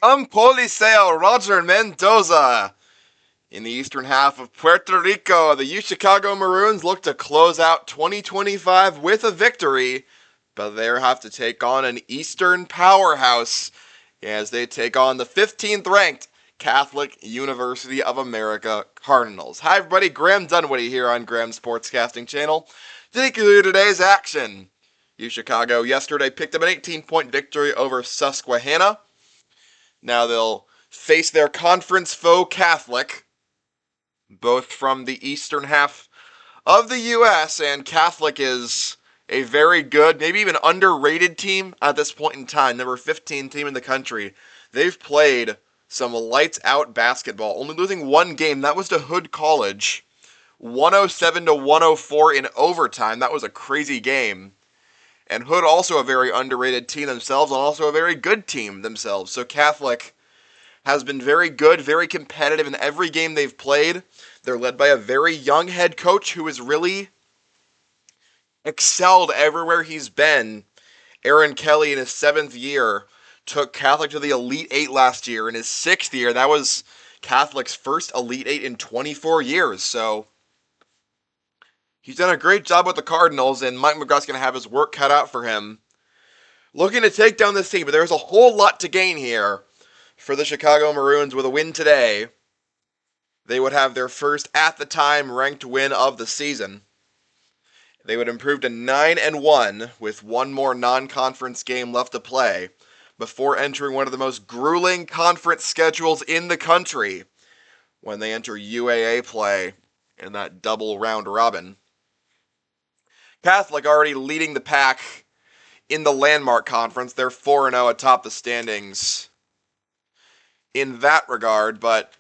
From Coliseo, Roger Mendoza. In the eastern half of Puerto Rico, the Chicago Maroons look to close out 2025 with a victory, but they have to take on an Eastern powerhouse as they take on the 15th ranked Catholic University of America Cardinals. Hi everybody, Graham Dunwoody here on Graham's Sportscasting Channel. Take you through today's action. Chicago yesterday picked up an 18-point victory over Susquehanna. Now they'll face their conference foe Catholic, both from the eastern half of the U.S., and Catholic is a very good, maybe even underrated team at this point in time. Number 15 team in the country. They've played some lights out basketball, only losing one game. That was to Hood College, 107 to 104 in overtime. That was a crazy game. And Hood also a very underrated team themselves, and also a very good team themselves. So Catholic has been very good, very competitive in every game they've played. They're led by a very young head coach who has really excelled everywhere he's been. Aaron Kelly, in his 7th year, took Catholic to the Elite Eight last year. In his 6th year, that was Catholic's first Elite Eight in 24 years. So he's done a great job with the Cardinals, and Mike McGraw's going to have his work cut out for him. Looking to take down this team, but there's a whole lot to gain here for the Chicago Maroons with a win today. They would have their first, at the time, ranked win of the season. They would improve to 9-1 with one more non-conference game left to play before entering one of the most grueling conference schedules in the country when they enter UAA play in that double round robin. Catholic already leading the pack in the Landmark Conference. They're 4-0 atop the standings in that regard, but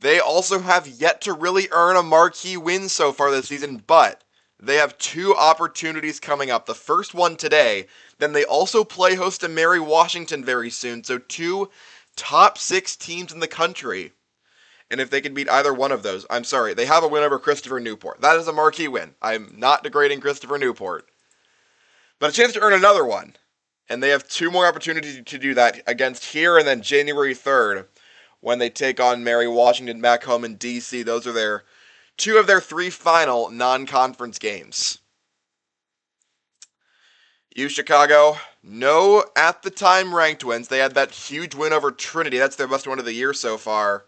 they also have yet to really earn a marquee win so far this season, but they have 2 opportunities coming up. The first one today, then they also play host to Mary Washington very soon, so 2 top 6 teams in the country. And if they can beat either one of those, I'm sorry, they have a win over Christopher Newport. That is a marquee win. I'm not degrading Christopher Newport. But a chance to earn another one. And they have 2 more opportunities to do that against here and then January 3rd when they take on Mary Washington back home in D.C. Those are their 2 of their 3 final non-conference games. Chicago, no at the time ranked wins. They had that huge win over Trinity. That's their best win of the year so far.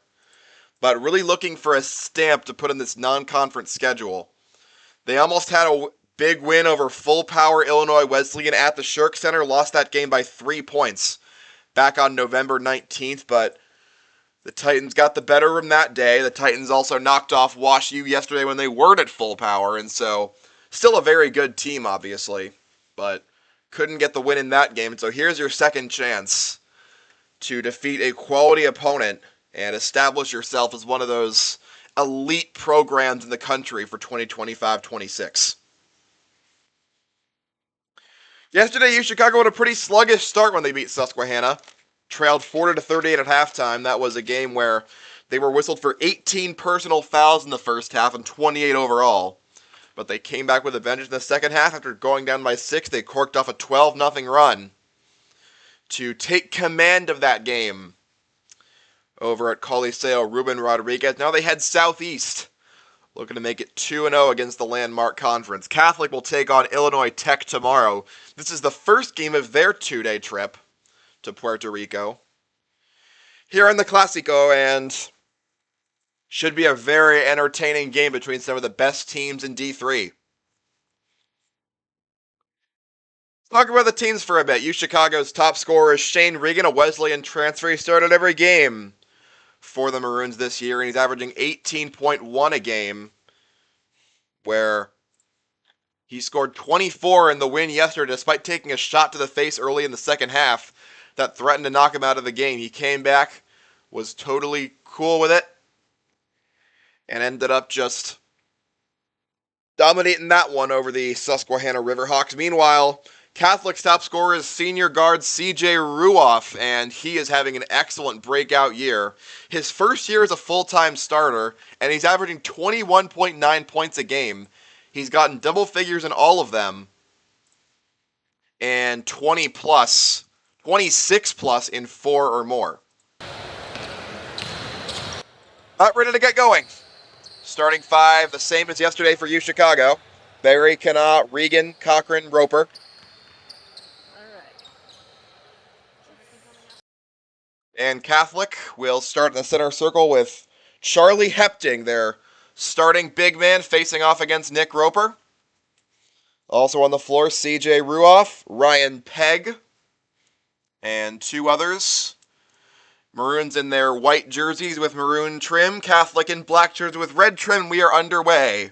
But really looking for a stamp to put in this non-conference schedule. They almost had a big win over full power Illinois Wesleyan at the Shirk Center. Lost that game by 3 points back on November 19th, but the Titans got the better of them that day. The Titans also knocked off Wash U yesterday when they weren't at full power, and so still a very good team, obviously, but couldn't get the win in that game. And so here's your second chance to defeat a quality opponent and establish yourself as one of those elite programs in the country for 2025-26. Yesterday, Chicago had a pretty sluggish start when they beat Susquehanna. Trailed 40-38 at halftime. That was a game where they were whistled for 18 personal fouls in the first half and 28 overall. But they came back with a vengeance in the second half. After going down by 6, they corked off a 12-0 run to take command of that game over at Coliseo. Ruben Rodriguez. Now they head southeast, looking to make it 2-0 against the Landmark Conference. Catholic will take on Illinois Tech tomorrow. This is the first game of their 2-day trip to Puerto Rico here in the Clásico, and should be a very entertaining game between some of the best teams in D3. Talk about the teams for a bit. Chicago's top scorer is Shane Regan, a Wesleyan transfer. He started every game for the Maroons this year, and he's averaging 18.1 a game, where he scored 24 in the win yesterday despite taking a shot to the face early in the second half that threatened to knock him out of the game. He came back, was totally cool with it, and ended up just dominating that one over the Susquehanna Riverhawks. Meanwhile, Catholic's top scorer is senior guard C.J. Ruoff, and he is having an excellent breakout year. His first year as a full-time starter, and he's averaging 21.9 points a game. He's gotten double figures in all of them, and 26 plus in 4 or more. Not ready to get going. Starting five, the same as yesterday for you, Chicago. Barry, Kana, Regan, Cochran, Roper. And Catholic will start in the center circle with Charlie Hepting, their starting big man, facing off against Nick Roper. Also on the floor, CJ Ruoff, Ryan Pegg, and two others. Maroons in their white jerseys with maroon trim, Catholic in black jerseys with red trim. We are underway.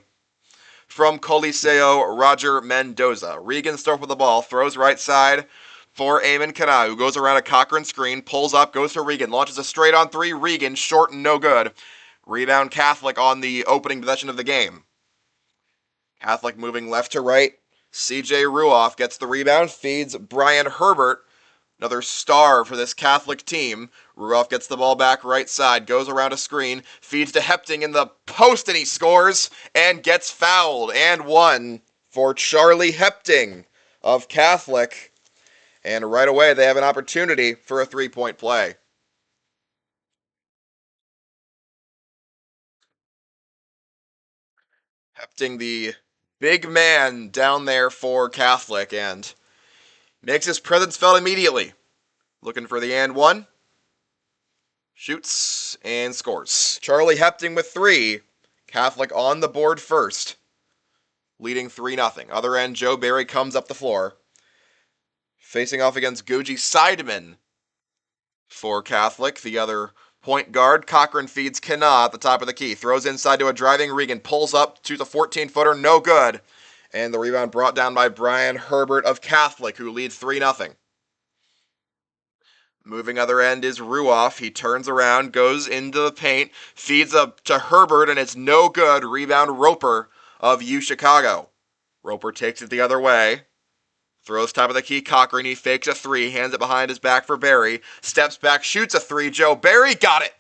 From Coliseo, Roger Mendoza. Regan starts with the ball, throws right side for Eamon Kana, who goes around a Cochran screen, pulls up, goes to Regan, launches a straight on three. Regan, short and no good. Rebound Catholic on the opening possession of the game. Catholic moving left to right. CJ Ruoff gets the rebound, feeds Brian Herbert, another star for this Catholic team. Ruoff gets the ball back right side, goes around a screen, feeds to Hepting in the post, and he scores and gets fouled. And one for Charlie Hepting of Catholic. And right away, they have an opportunity for a three-point play. Hepting, the big man down there for Catholic, and makes his presence felt immediately. Looking for the and one. Shoots and scores. Charlie Hepting with three. Catholic on the board first, leading 3-0. Other end, Joe Barry comes up the floor, facing off against Guji Seidman for Catholic. The other point guard, Cochran feeds Kana at the top of the key. Throws inside to a driving Regan. Pulls up to the 14-footer. No good. And the rebound brought down by Brian Herbert of Catholic, who leads 3-0. Moving other end is Ruoff. He turns around, goes into the paint, feeds up to Herbert, and it's no good. Rebound Roper of U Chicago. Roper takes it the other way. Throws top of the key, Cochran. He fakes a three, hands it behind his back for Barry. Steps back, shoots a three. Joe Barry got it.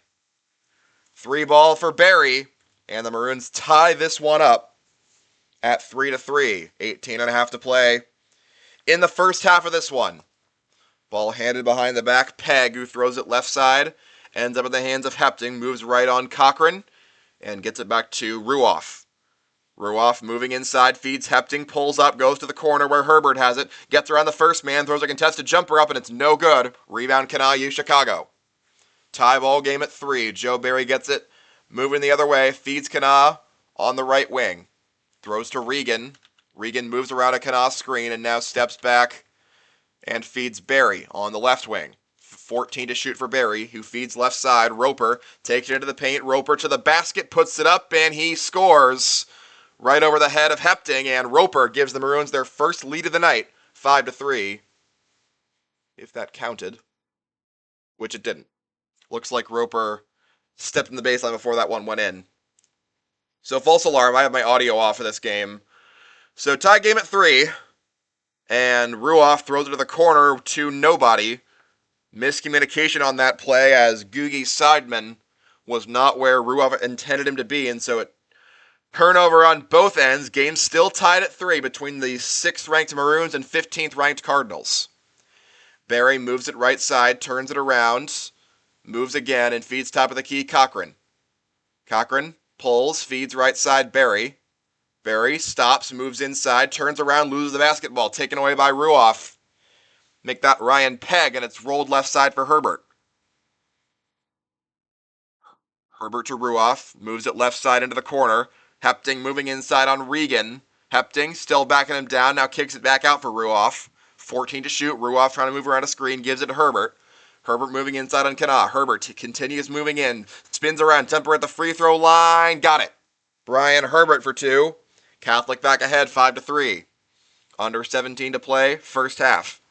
3-ball for Barry, and the Maroons tie this one up at 3-3. 18.5 to play in the first half of this one. Ball handed behind the back. Pegg, who throws it left side, ends up in the hands of Hepting, moves right on Cochran, and gets it back to Ruoff. Ruoff moving inside, feeds Hepting, pulls up, goes to the corner where Herbert has it, gets around the first man, throws a contested jumper up, and it's no good. Rebound Kana, U Chicago. Tie ball game at 3. Joe Barry gets it, moving the other way, feeds Kana on the right wing. Throws to Regan. Regan moves around a Kana screen and now steps back and feeds Barry on the left wing. 14 to shoot for Barry, who feeds left side. Roper takes it into the paint. Roper to the basket, puts it up, and he scores right over the head of Hepting, and Roper gives the Maroons their first lead of the night, 5-3, if that counted, which it didn't. Looks like Roper stepped in the baseline before that one went in. So false alarm, I have my audio off for this game. So tie game at 3, and Ruoff throws it to the corner to nobody. Miscommunication on that play as Gugi Seidman was not where Ruoff intended him to be, and so it turnover on both ends. Game still tied at 3 between the 6th-ranked Maroons and 15th-ranked Cardinals. Barry moves it right side, turns it around, moves again, and feeds top of the key Cochran. Cochran pulls, feeds right side Barry. Barry stops, moves inside, turns around, loses the basketball, taken away by Ruoff. Make that Ryan Pegg, and it's rolled left side for Herbert. Herbert to Ruoff, moves it left side into the corner. Hepting moving inside on Regan. Hepting still backing him down, now kicks it back out for Ruoff. 14 to shoot, Ruoff trying to move around a screen, gives it to Herbert. Herbert moving inside on Kana. Herbert continues moving in, spins around, Temper at the free throw line, got it. Brian Herbert for 2. Catholic back ahead, 5-3. Under 17 to play, first half.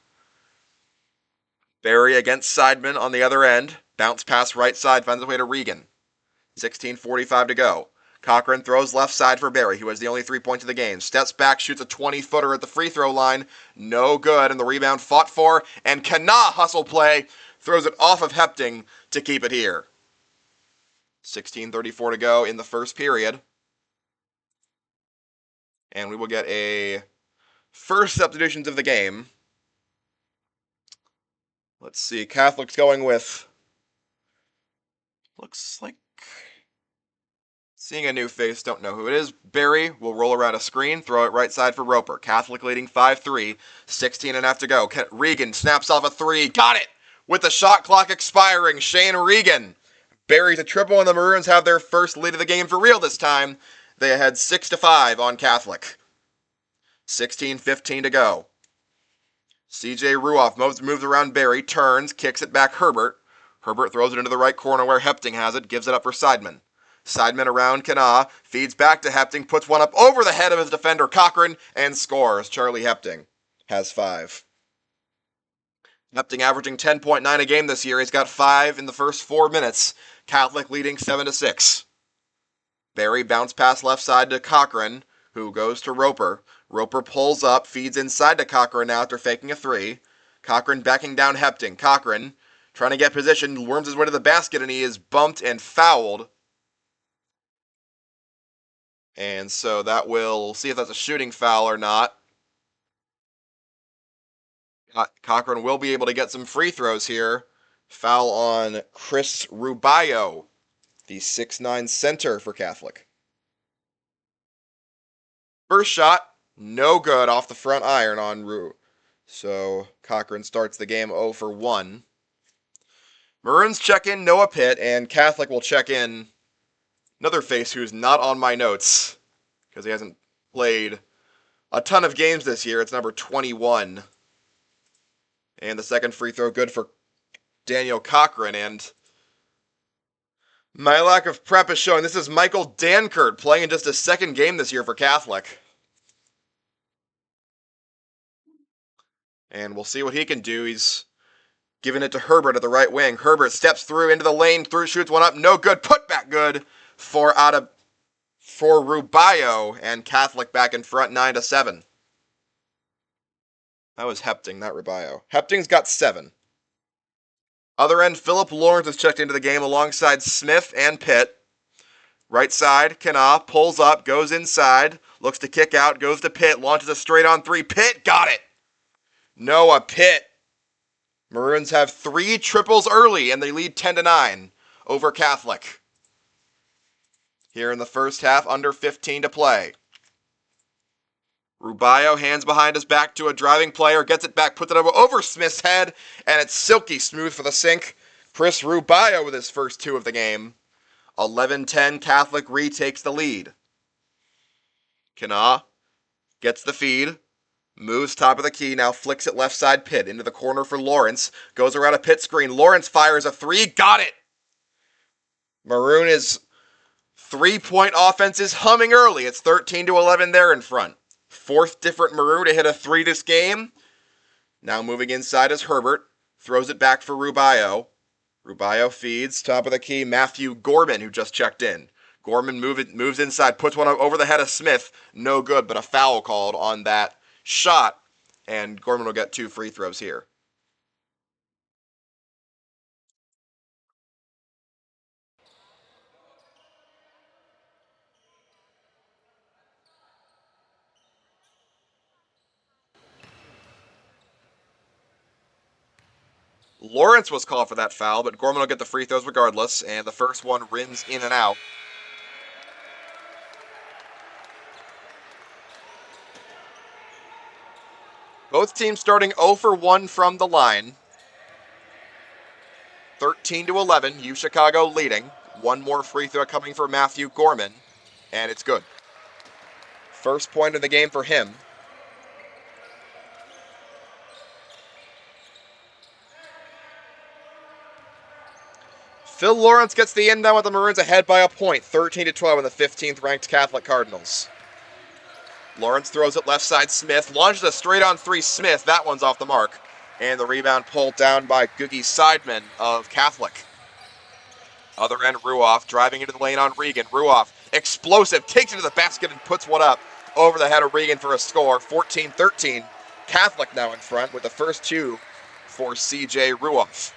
Barry against Seidman on the other end. Bounce pass right side, finds his way to Regan. 16:45 to go. Cochran throws left side for Barry, who has the only 3 points of the game. Steps back, shoots a 20-footer at the free throw line. No good, and the rebound fought for. And Kana hustle play, throws it off of Hepting to keep it here. 16:34 to go in the first period. And we will get a first substitutions of the game. Let's see, Catholic's going with, looks like Seeing a new face, don't know who it is. Barry will roll around a screen, throw it right side for Roper. Catholic leading 5-3, 16.5 to go. Regan snaps off a three, got it! With the shot clock expiring, Shane Regan buries a triple, and the Maroons have their first lead of the game for real this time. They had 6-5 on Catholic. 16:15 to go. CJ Ruoff moves around Barry, turns, kicks it back Herbert. Herbert throws it into the right corner where Hepting has it, gives it up for Seidman. Seidman around Kana, feeds back to Hepting, puts one up over the head of his defender Cochran, and scores. Charlie Hepting has 5. Hepting averaging 10.9 a game this year. He's got 5 in the first 4 minutes. Catholic leading 7-6. Barry bounce pass left side to Cochran, who goes to Roper. Roper pulls up, feeds inside to Cochran now after faking a 3. Cochran backing down Hepting. Cochran trying to get position, worms his way to the basket, and he is bumped and fouled. And so that will see if that's a shooting foul or not. Cochran will be able to get some free throws here. Foul on Chris Rubio, the 6'9 center for Catholic. First shot, no good off the front iron on Rue. So Cochran starts the game 0 for 1. Maroons check in Noah Pitt, and Catholic will check in another face who's not on my notes because he hasn't played a ton of games this year. It's number 21. And the second free throw good for Daniel Cochran. And my lack of prep is showing. This is Michael Dankert playing in just his second game this year for Catholic. And we'll see what he can do. He's giving it to Herbert at the right wing. Herbert steps through into the lane, shoots one up, no good. Put back good for Rubio, and Catholic back in front 9-7. That was Hepting, not Rubio. Hepting's got 7. Other end, Philip Lawrence has checked into the game alongside Smith and Pitt. Right side, Kana pulls up, goes inside, looks to kick out, goes to Pitt, launches a straight on 3. Pitt got it! Noah Pitt. Maroons have 3 triples early, and they lead 10-9 over Catholic. Here in the first half, under 15 to play. Rubio, hands behind his back to a driving player, gets it back, puts it over Smith's head, and it's silky smooth for the sink. Chris Rubio with his first 2 of the game. 11-10, Catholic retakes the lead. Kana gets the feed. Moves top of the key, now flicks it left side Pitt into the corner for Lawrence. Goes around a Pitt screen. Lawrence fires a 3. Got it! Maroon is 3-point offense is humming early. It's 13-11 there in front. 4th different Maroon to hit a 3 this game. Now moving inside is Herbert. Throws it back for Rubio. Rubio feeds top of the key. Matthew Gorman, who just checked in. Gorman moves inside, puts one over the head of Smith. No good, but a foul called on that shot, and Gorman will get 2 free throws here. Lawrence was called for that foul, but Gorman will get the free throws regardless, and the first one rims in and out. Both teams starting 0 for 1 from the line. 13-11, U Chicago leading. One more free throw coming for Matthew Gorman, and it's good. First point of the game for him. Phil Lawrence gets the inbound with the Maroons ahead by a point, 13-12 in the 15th ranked Catholic Cardinals. Lawrence throws it left side Smith, launches a straight on 3 Smith, that one's off the mark. And the rebound pulled down by Googie Seidman of Catholic. Other end, Ruoff driving into the lane on Regan. Ruoff, explosive, takes it to the basket and puts one up over the head of Regan for a score. 14-13, Catholic now in front with the first 2 for CJ Ruoff.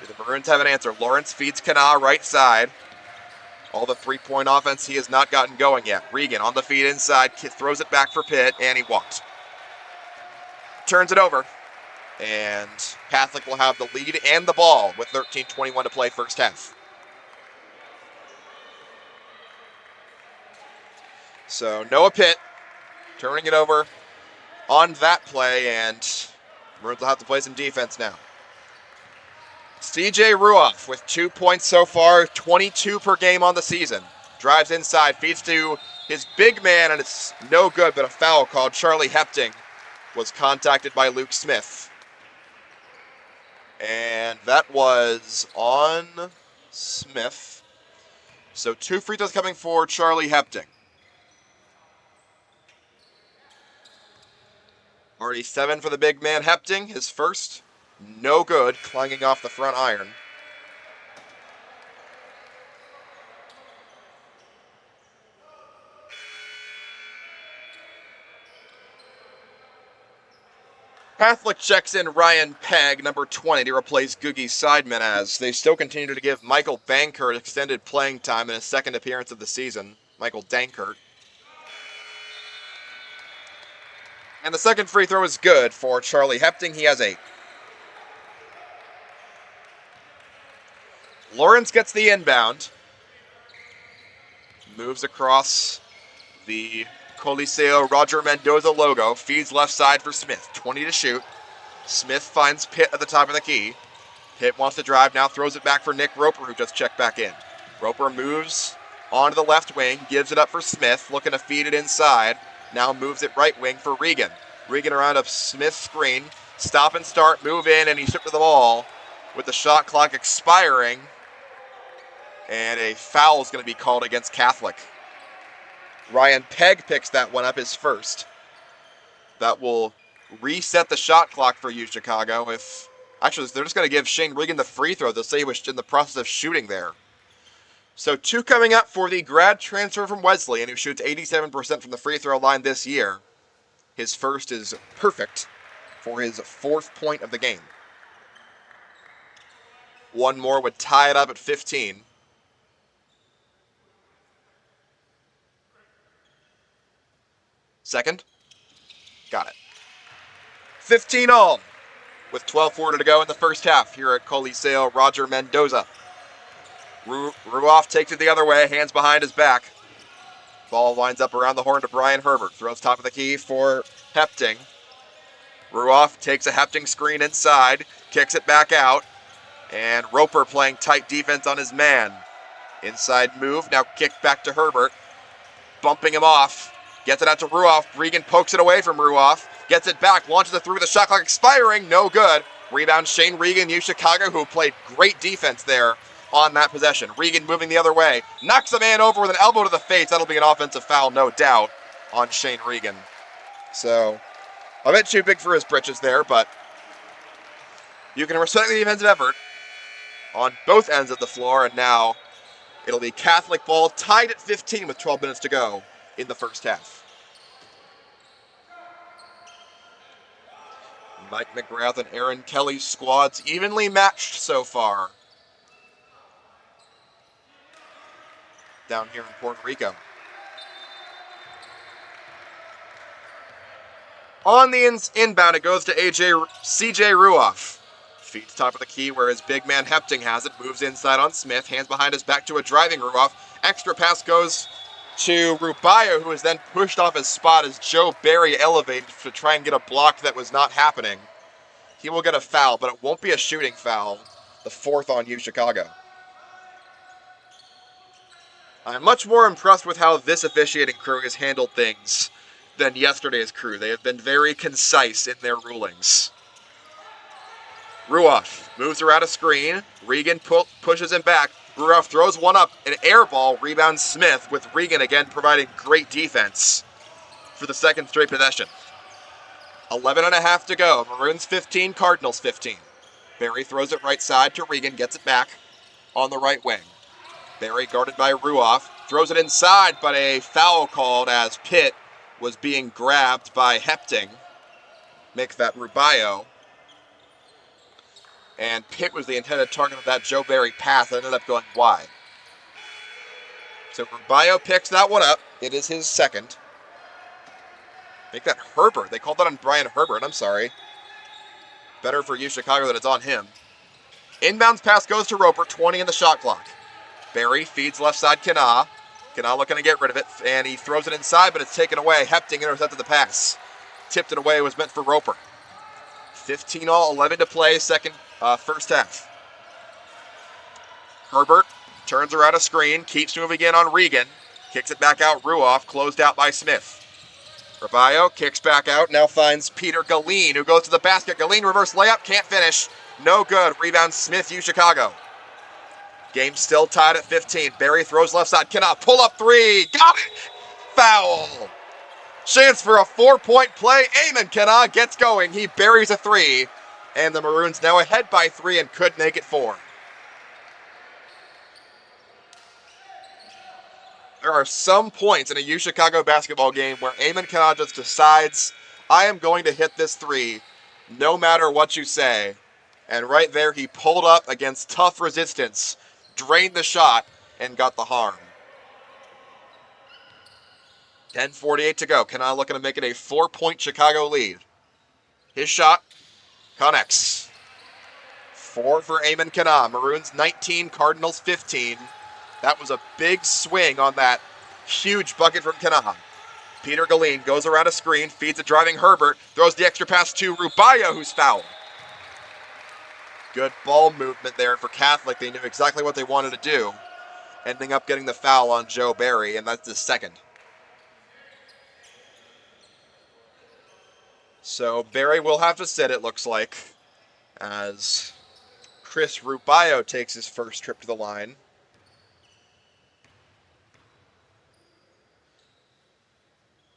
The Maroons have an answer. Lawrence feeds Kana right side. All the 3-point offense he has not gotten going yet. Regan on the feed inside, throws it back for Pitt, and he walks. Turns it over. And Catholic will have the lead and the ball with 13:21 to play first half. So Noah Pitt turning it over on that play, and Maroons will have to play some defense now. CJ Ruoff with 2 points so far, 22 per game on the season. Drives inside, feeds to his big man, and it's no good, but a foul called. Charlie Hepting was contacted by Luke Smith. And that was on Smith. So 2 free throws coming for Charlie Hepting. Already 7 for the big man Hepting, his first. No good, clanging off the front iron. Catholic checks in Ryan Pegg, number 20, to replace Googie Seidman, as they still continue to give Michael Bankert extended playing time in his second appearance of the season. Michael Dankert. And the second free throw is good for Charlie Hepting. He has 8. Lawrence gets the inbound. Moves across the Coliseo Roger Mendoza logo. Feeds left side for Smith. 20 to shoot. Smith finds Pitt at the top of the key. Pitt wants to drive now. Throws it back for Nick Roper, who just checked back in. Roper moves onto the left wing. Gives it up for Smith. Looking to feed it inside. Now moves it right wing for Regan. Regan around a Smith screen. Stop and start. Move in, and he's stripped of the ball with the shot clock expiring. And a foul is going to be called against Catholic. Ryan Pegg picks that one up, his first. That will reset the shot clock for you, Chicago. Actually, they're just going to give Shane Regan the free throw. They'll say he was in the process of shooting there. So 2 coming up for the grad transfer from Wesleyan, who shoots 87% from the free throw line this year. His first is perfect for his 4th point of the game. One more would tie it up at 15. Second. Got it. 15 all, with 12:40 to go in the first half here at Coliseo Roger Mendoza. Ruoff takes it the other way, hands behind his back. Ball winds up around the horn to Brian Herbert. Throws top of the key for Hepting. Ruoff takes a Hepting screen inside, kicks it back out, and Roper playing tight defense on his man. Inside move, now kicked back to Herbert, bumping him off. Gets it out to Ruoff. Regan pokes it away from Ruoff. Gets it back. Launches it through with the shot clock expiring. No good. Rebound Shane Regan, U Chicago, who played great defense there on that possession. Regan moving the other way. Knocks the man over with an elbow to the face. That'll be an offensive foul, no doubt, on Shane Regan. So, a bit too big for his britches there, but you can respect the defensive effort on both ends of the floor, and now it'll be Catholic ball tied at 15 with 12 minutes to go in the first half. Mike McGrath and Aaron Kelly's squads evenly matched so far down here in Puerto Rico. On the inbound, it goes to CJ Ruoff. Feeds top of the key where his big man Hepting has it. Moves inside on Smith. Hands behind his back to a driving Ruoff. Extra pass goes to Rubio, who is then pushed off his spot as Joe Barry elevated to try and get a block that was not happening. He will get a foul, but it won't be a shooting foul. The 4th on U Chicago. I'm much more impressed with how this officiating crew has handled things than yesterday's crew. They have been very concise in their rulings. Ruoff moves around a screen. Regan pushes him back. Ruoff throws one up, an air ball, rebounds Smith, with Regan again providing great defense for the second straight possession. 11.5 to go. Maroons 15, Cardinals 15. Barry throws it right side to Regan, gets it back on the right wing. Barry guarded by Ruoff, throws it inside, but a foul called as Pitt was being grabbed by Hepting. Make that Rubio. And Pitt was the intended target of that Joe Barry pass that ended up going wide. So Rubio picks that one up. It is his second. Make that Herbert. They called that on Brian Herbert. I'm sorry. Better for U Chicago that it's on him. Inbounds pass goes to Roper. 20 in the shot clock. Barry feeds left side Kana. Kanaa looking to get rid of it, and he throws it inside, but it's taken away. Hepting intercepted the pass. Tipped it away, it was meant for Roper. 15 all, 11 to play, first half. Herbert turns around a screen, keeps moving in on Regan. Kicks it back out, Ruoff, closed out by Smith. Rabayo kicks back out, now finds Peter Galeen, who goes to the basket. Galeen reverse layup, can't finish. No good. Rebound Smith, Chicago. Game still tied at 15. Barry throws left side. Cannot pull up three. Got it. Foul. Chance for a 4-point play. Eamon Kanaa gets going. He buries a three. And the Maroons now ahead by 3 and could make it 4. There are some points in a Chicago basketball game where Eamon Kanaa just decides, I am going to hit this 3 no matter what you say. And right there, he pulled up against tough resistance, drained the shot, and got the harm. 10:48 to go. Kanaa looking to make it a 4-point Chicago lead. His shot connects. 4 for Eamon Kanaa. Maroons 19, Cardinals 15. That was a big swing on that huge bucket from Kanaa. Peter Galeen goes around a screen, feeds a driving Herbert, throws the extra pass to Rabayo, who's fouled. Good ball movement there for Catholic. They knew exactly what they wanted to do. Ending up getting the foul on Joe Barry, and that's the second. So Barry will have to sit, it looks like, as Chris Rabayo takes his first trip to the line.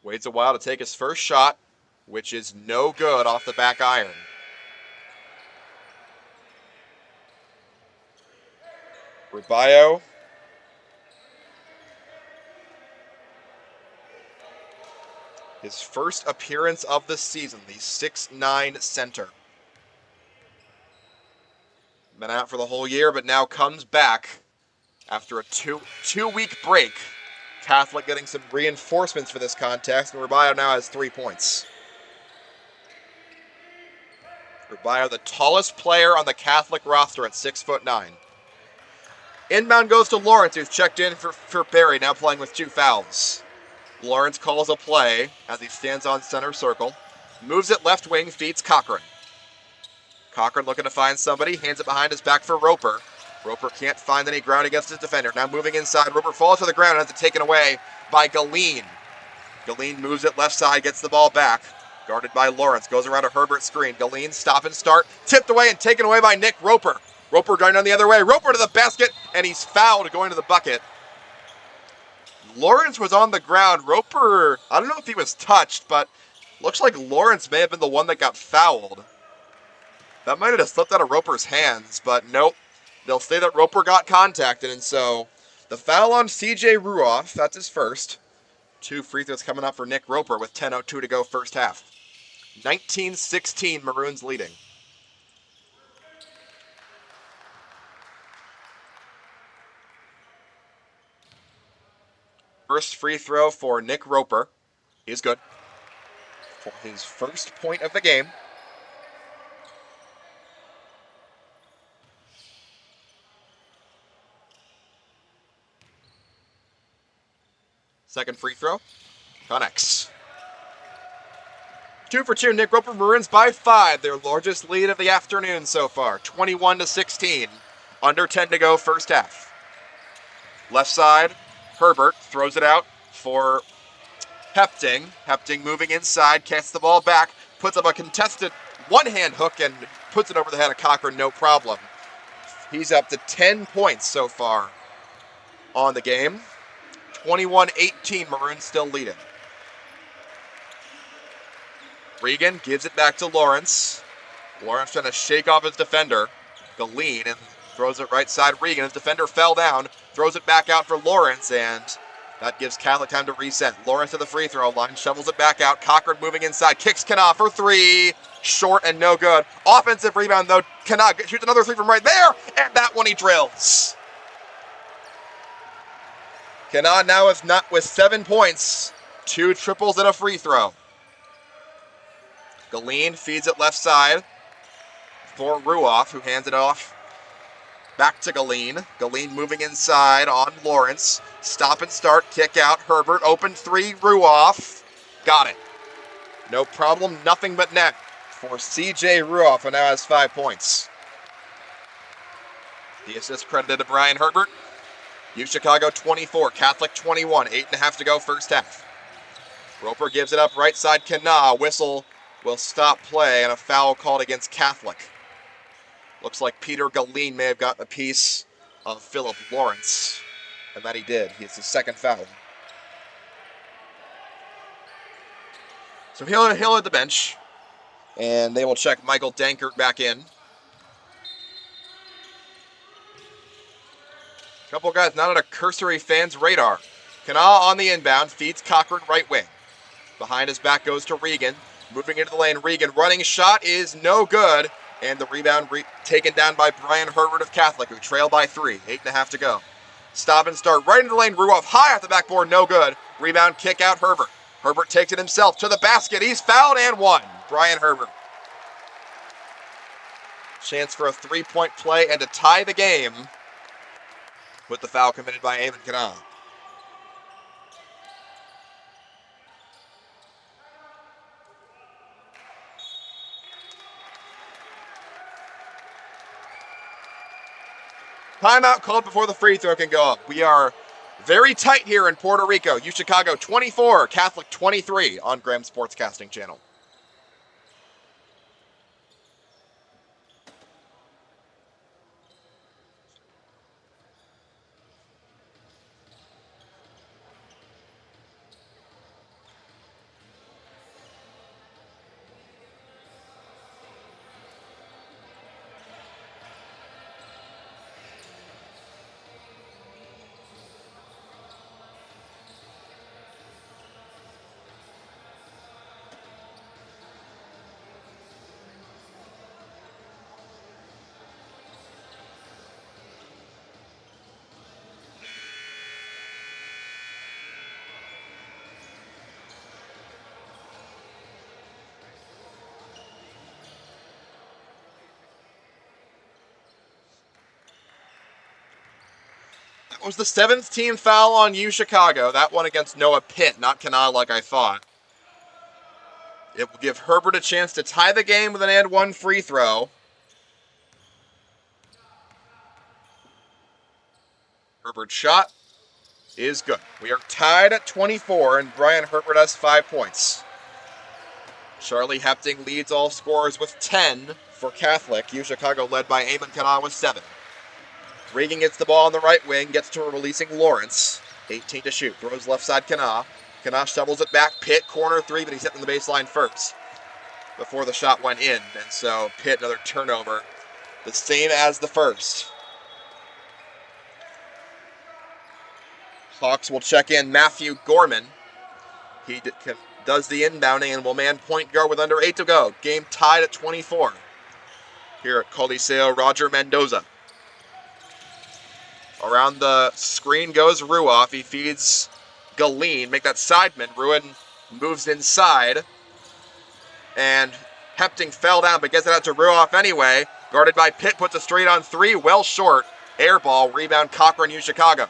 Waits a while to take his first shot, which is no good off the back iron. Rabayo. His first appearance of the season, the 6'9" center. Been out for the whole year, but now comes back after a two-week break. Catholic getting some reinforcements for this contest, and Rabayo now has 3 points. Rabayo, the tallest player on the Catholic roster at 6'9". Inbound goes to Lawrence, who's checked in for Barry, now playing with 2 fouls. Lawrence calls a play as he stands on center circle. Moves it left wing, feeds Cochran. Cochran looking to find somebody, hands it behind his back for Roper. Roper can't find any ground against his defender. Now moving inside, Roper falls to the ground and has it taken away by Galeen. Galeen moves it left side, gets the ball back. Guarded by Lawrence, goes around a Herbert screen. Galeen stop and start, tipped away and taken away by Nick Roper. Roper driving down the other way, Roper to the basket, and he's fouled going to the bucket. Lawrence was on the ground. Roper, I don't know if he was touched, but looks like Lawrence may have been the one that got fouled. That might have just slipped out of Roper's hands, but nope. They'll say that Roper got contacted, and so the foul on C.J. Ruoff, that's his first. 2 free throws coming up for Nick Roper with 10:02 to go first half. 19-16, Maroons leading. First free throw for Nick Roper is good for his first point of the game. Second free throw connects. 2 for 2, Nick Roper. Maroons by 5, their largest lead of the afternoon so far, 21-16. Under 10 to go first half. Left side, Herbert throws it out for Hepting. Hepting moving inside, casts the ball back, puts up a contested one-hand hook and puts it over the head of Cochran, no problem. He's up to 10 points so far on the game. 21-18, Maroons still leading. Regan gives it back to Lawrence. Lawrence trying to shake off his defender. Galeen, and throws it right side. Regan, his defender fell down. Throws it back out for Lawrence, and that gives Catholic time to reset. Lawrence to the free throw line, shovels it back out. Cochran moving inside, kicks Kanaa for 3. Short and no good. Offensive rebound, though. Kanaa shoots another 3 from right there, and that one he drills. Kanaa now with 7 points. 2 triples and a free throw. Galeen feeds it left side for Ruoff, who hands it off Back to Galeen. Galeen moving inside on Lawrence. Stop and start, kick out. Herbert, open three, Ruoff. Got it. No problem, nothing but net for C.J. Ruoff, who now has 5 points. The assist credited to Brian Herbert. UChicago 24, Catholic 21, 8.5 to go first half. Roper gives it up right side, Kana. Whistle will stop play, and a foul called against Catholic. Looks like Peter Galeen may have gotten a piece of Philip Lawrence, and that he did. It's his second foul. So he'll at the bench, and they will check Michael Dankert back in. A couple guys not on a cursory fan's radar. Kana on the inbound, feeds Cochran right wing. Behind his back goes to Regan. Moving into the lane, Regan running shot is no good. And the rebound taken down by Brian Herbert of Catholic, who trailed by 3. 8.5 to go. Stop and start right into the lane. Ruoff high off the backboard, no good. Rebound kick out Herbert. Herbert takes it himself to the basket. He's fouled and one. Brian Herbert. Chance for a 3-point play and to tie the game with the foul committed by Eamon Kana. Timeout called before the free throw can go up. We are very tight here in Puerto Rico. UChicago 24, Catholic 23 on Graham Sportscasting Channel. That was the 7th team foul on UChicago. That one against Noah Pitt, not Kana like I thought. It will give Herbert a chance to tie the game with an and one free throw. Herbert's shot is good. We are tied at 24, and Brian Herbert has 5 points. Charlie Hepting leads all scorers with 10 for Catholic. UChicago led by Eamon Kana with 7. Regan gets the ball on the right wing, gets to releasing Lawrence. 18 to shoot, throws left side Kana. Kana shovels it back, Pitt corner 3, but he's hitting the baseline first before the shot went in. And so Pitt, another turnover, the same as the first. Hawks will check in Matthew Gorman. He does the inbounding and will man point guard with under 8 to go. Game tied at 24 here at Coliseo Roger Mendoza. Around the screen goes Ruoff. He feeds Galeen. Make that sideman. Ruin moves inside. And Hepting fell down, but gets it out to Ruoff anyway. Guarded by Pitt, puts a straight on 3. Well short. Air ball. Rebound Cochran, UChicago.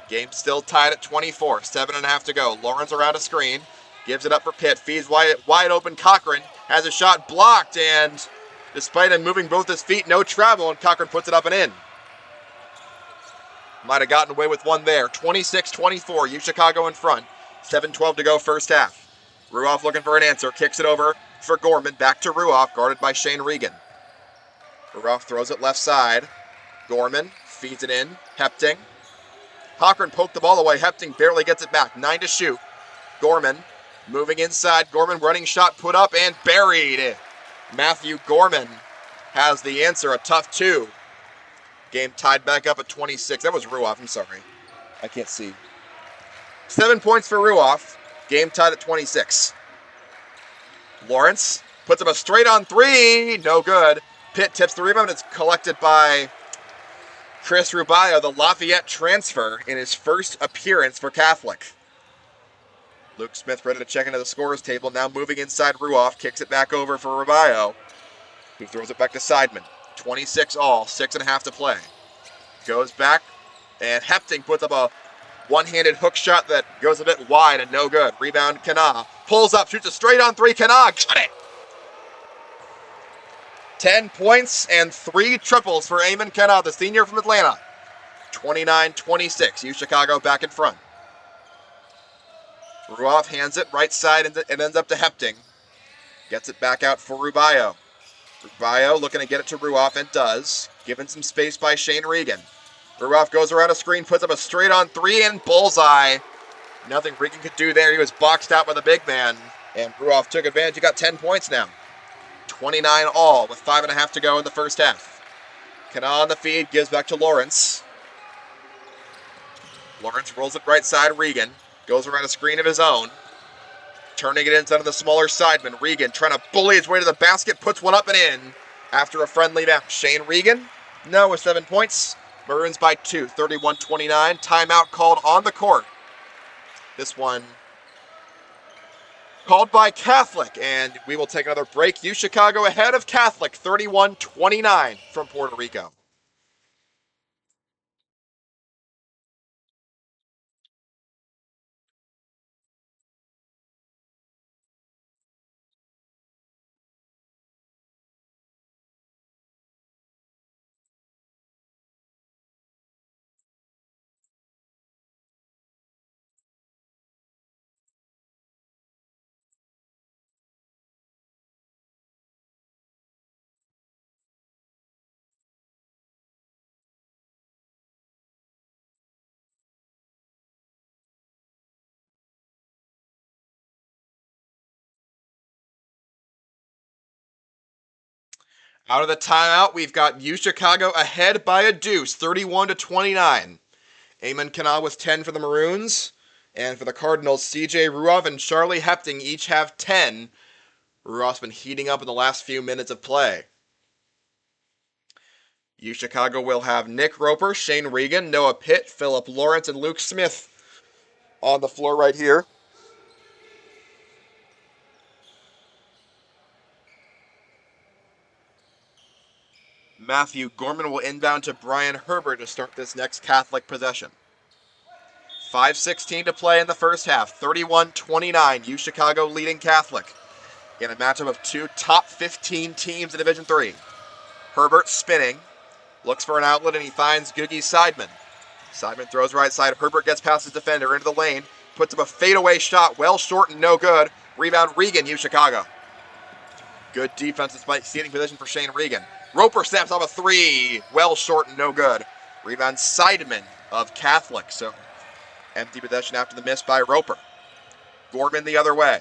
Game still tied at 24. 7.5 to go. Lawrence around a screen. Gives it up for Pitt. Feeds wide open Cochran. Has a shot blocked. And despite him moving both his feet, no travel. And Cochran puts it up and in. Might have gotten away with one there. 26-24, UChicago in front. 7:12 to go first half. Ruoff looking for an answer. Kicks it over for Gorman. Back to Ruoff, guarded by Shane Regan. Ruoff throws it left side. Gorman feeds it in. Hepting. Cochran poked the ball away. Hepting barely gets it back. 9 to shoot. Gorman moving inside. Gorman running shot put up and buried. Matthew Gorman has the answer. A tough 2. Game tied back up at 26. That was Ruoff, I'm sorry. I can't see. 7 points for Ruoff. Game tied at 26. Lawrence puts up a straight on 3. No good. Pitt tips the rebound. It's collected by Chris Rubio, the Lafayette transfer, in his first appearance for Catholic. Luke Smith ready to check into the scorer's table. Now moving inside Ruoff. Kicks it back over for Rubio, who throws it back to Seidman. 26 all, 6.5 to play. Goes back, and Hepting puts up a one-handed hook shot that goes a bit wide and no good. Rebound, Kana. Pulls up, shoots a straight on three. Kana, got it! 10 points and 3 triples for Eamon Kana, the senior from Atlanta. 29-26, Chicago back in front. Ruoff hands it right side and ends up to Hepting. Gets it back out for Rubio. Rubio looking to get it to Ruoff and does. Given some space by Shane Regan. Ruoff goes around a screen, puts up a straight on three and bullseye. Nothing Regan could do there. He was boxed out by the big man. And Ruoff took advantage. He got 10 points now. 29 all with 5.5 to go in the first half. Kana on the feed, gives back to Lawrence. Lawrence rolls it right side. Regan goes around a screen of his own. Turning it inside of the smaller sideman. Regan trying to bully his way to the basket. Puts one up and in after a friendly bounce. Shane Regan, no, with 7 points. Maroons by 2, 31-29. Timeout called on the court. This one called by Catholic, and we will take another break. Chicago ahead of Catholic, 31-29 from Puerto Rico. Out of the timeout, we've got Chicago ahead by a deuce, 31-29. Eamon Kana with 10 for the Maroons. And for the Cardinals, CJ Ruoff and Charlie Hepting each have 10. Ruoff's been heating up in the last few minutes of play. Chicago will have Nick Roper, Shane Regan, Noah Pitt, Philip Lawrence, and Luke Smith on the floor right here. Matthew Gorman will inbound to Brian Herbert to start this next Catholic possession. 5:16 to play in the first half. 31-29, Chicago leading Catholic in a matchup of two top 15 teams in Division III. Herbert spinning, looks for an outlet, and he finds Googie Seidman. Seidman throws right side. Herbert gets past his defender into the lane, puts up a fadeaway shot, well short and no good. Rebound Regan, Chicago. Good defense despite seating position for Shane Regan. Roper snaps off a three. Well short and no good. Rebound Seidman of Catholic. So empty possession after the miss by Roper. Gorman the other way.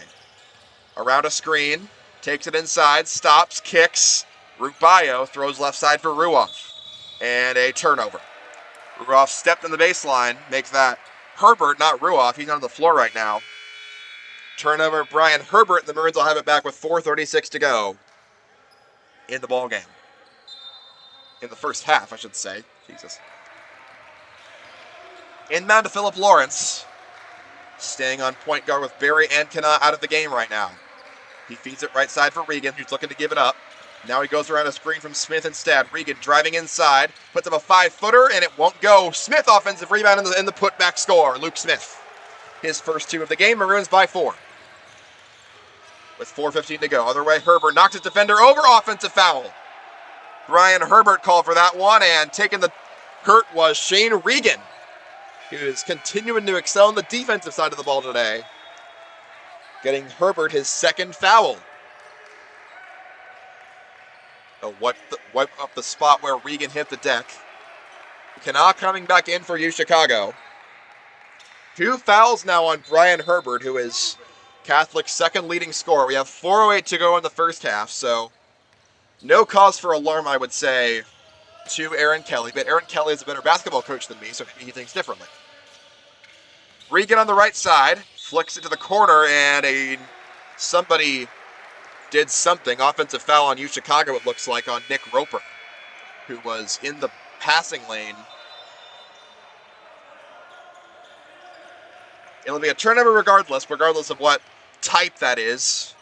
Around a screen. Takes it inside. Stops. Kicks. Rubio throws left side for Ruoff. And a turnover. Ruoff stepped on the baseline. Makes that Herbert, not Ruoff. He's on the floor right now. Turnover Brian Herbert. The Maroons will have it back with 4:36 to go in the ballgame. In the first half, I should say. Jesus. Inbound to Philip Lawrence. Staying on point guard with Barry and Kana out of the game right now. He feeds it right side for Regan, who's looking to give it up. Now he goes around a screen from Smith instead. Regan driving inside. Puts up a 5-footer, and it won't go. Smith offensive rebound in the putback score. Luke Smith. His first 2 of the game. Maroons by 4. With 4:15 to go. Other way, Herbert knocks his defender over. Offensive foul. Brian Herbert called for that one, and taking the hurt was Shane Regan, who is continuing to excel on the defensive side of the ball today. Getting Herbert his second foul. Wipe up the spot where Regan hit the deck. Kana coming back in for Chicago. 2 fouls now on Brian Herbert, who is Catholic's second leading scorer. We have 4:08 to go in the first half, so no cause for alarm, I would say, to Aaron Kelly. But Aaron Kelly is a better basketball coach than me, so maybe he thinks differently. Regan on the right side, flicks it to the corner, and somebody did something. Offensive foul on Chicago, it looks like, on Nick Roper, who was in the passing lane. It'll be a turnover regardless of what type that is.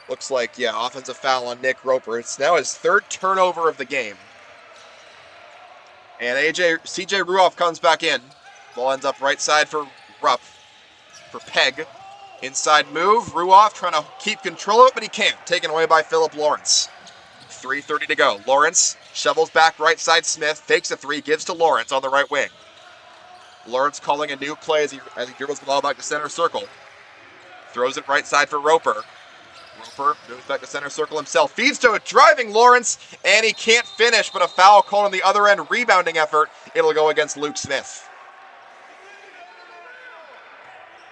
Looks like, yeah, offensive foul on Nick Roper. It's now his third turnover of the game. And CJ Ruoff comes back in. Ball ends up right side for Rupp. For Peg. Inside move. Ruoff trying to keep control of it, but he can't. Taken away by Philip Lawrence. 3:30 to go. Lawrence shovels back right side Smith. Fakes a three. Gives to Lawrence on the right wing. Lawrence calling a new play as he dribbles the ball back to center circle. Throws it right side for Roper. Roper moves back to center circle himself. Feeds to a driving Lawrence, and he can't finish, but a foul called on the other end. Rebounding effort. It'll go against Luke Smith.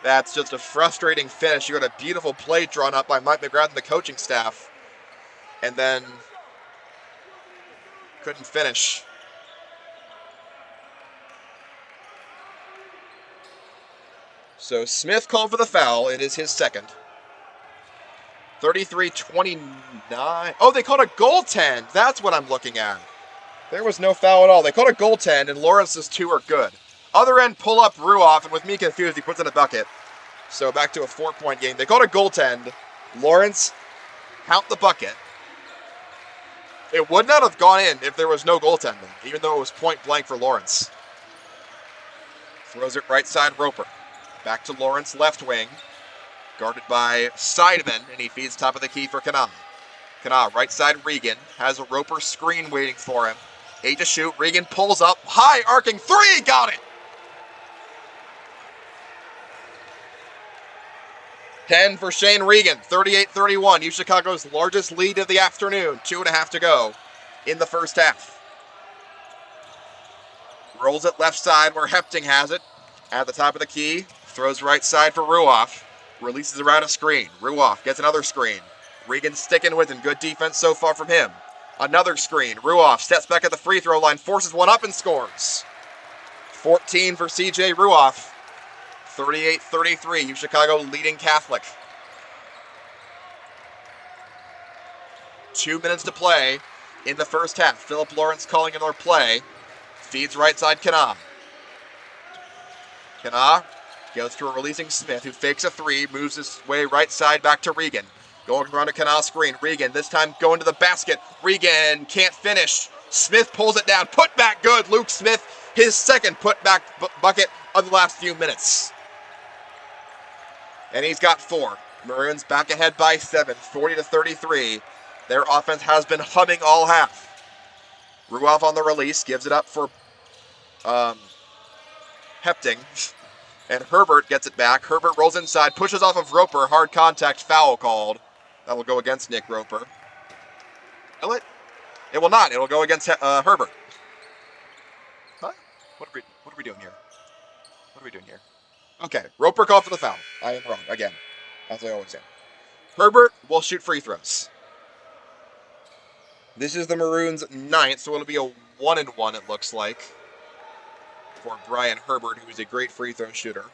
That's just a frustrating finish. You got a beautiful play drawn up by Mike McGrath and the coaching staff, and then couldn't finish. So Smith called for the foul. It is his second. 33-29. Oh, they called a goaltend. That's what I'm looking at. There was no foul at all. They called a goaltend, and Lawrence's two are good. Other end pull up Ruoff, and with me confused, he puts in a bucket. So back to a 4-point game. They called a goaltend. Lawrence, count the bucket. It would not have gone in if there was no goaltending, even though it was point blank for Lawrence. Throws it right side Roper. Back to Lawrence, left wing. Guarded by Sideman, and he feeds top of the key for Kanaa. Kanaa, right side Regan, has a Roper screen waiting for him. 8 to shoot, Regan pulls up, high arcing three, got it! 10 for Shane Regan, 38-31, UChicago's largest lead of the afternoon, 2.5 to go in the first half. Rolls it left side where Hepting has it, at the top of the key, throws right side for Ruoff. Releases around a screen. Ruoff gets another screen. Regan sticking with him. Good defense so far from him. Another screen. Ruoff steps back at the free throw line, forces one up and scores. 14 for CJ Ruoff. 38-33. UChicago leading Catholic. 2 minutes to play in the first half. Philip Lawrence calling another play. Feeds right side Kanaa. Kanaa goes to a releasing Smith, who fakes a three, moves his way right side back to Regan. Going around a Kanaa screen. Regan, this time going to the basket. Regan can't finish. Smith pulls it down. Put back good. Luke Smith, his second put back bucket of the last few minutes. And he's got 4. Maroons back ahead by 7, 40-33. Their offense has been humming all half. Ruoff on the release, gives it up for Hepting. And Herbert gets it back. Herbert rolls inside, pushes off of Roper. Hard contact, foul called. That will go against Nick Roper. Will it? It will not. It will go against Herbert. Huh? What are we doing here? What are we doing here? Okay, Roper called for the foul. I am wrong, again. As I always am. Herbert will shoot free throws. This is the Maroons' 9th, so it'll be a 1-and-1, it looks like, for Brian Herbert, who is a great free throw shooter.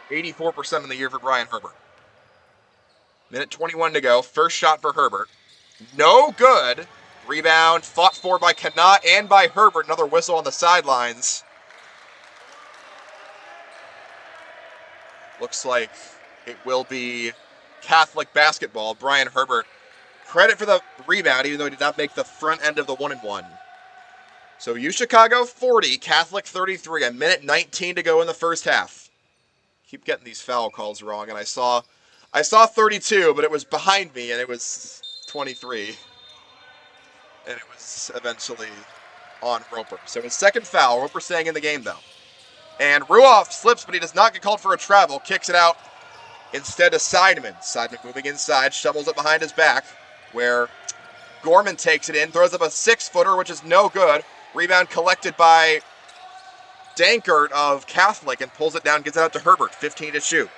.84% in the year for Brian Herbert. Minute 21 to go. First shot for Herbert. No good. Rebound fought for by Kanaa and by Herbert. Another whistle on the sidelines. Looks like it will be Catholic basketball. Brian Herbert, credit for the rebound, even though he did not make the front end of the 1-and-1. So UChicago 40, Catholic 33. A minute 19 to go in the first half. Keep getting these foul calls wrong, and I saw 32, but it was behind me, and it was 23. And it was eventually on Roper. So his second foul, Roper staying in the game, though. And Ruoff slips, but he does not get called for a travel. Kicks it out instead to Sideman. Sideman moving inside, shovels it behind his back, where Gorman takes it in, throws up a 6-footer, which is no good. Rebound collected by Dankert of Catholic and pulls it down, gets it out to Herbert. 15 to shoot.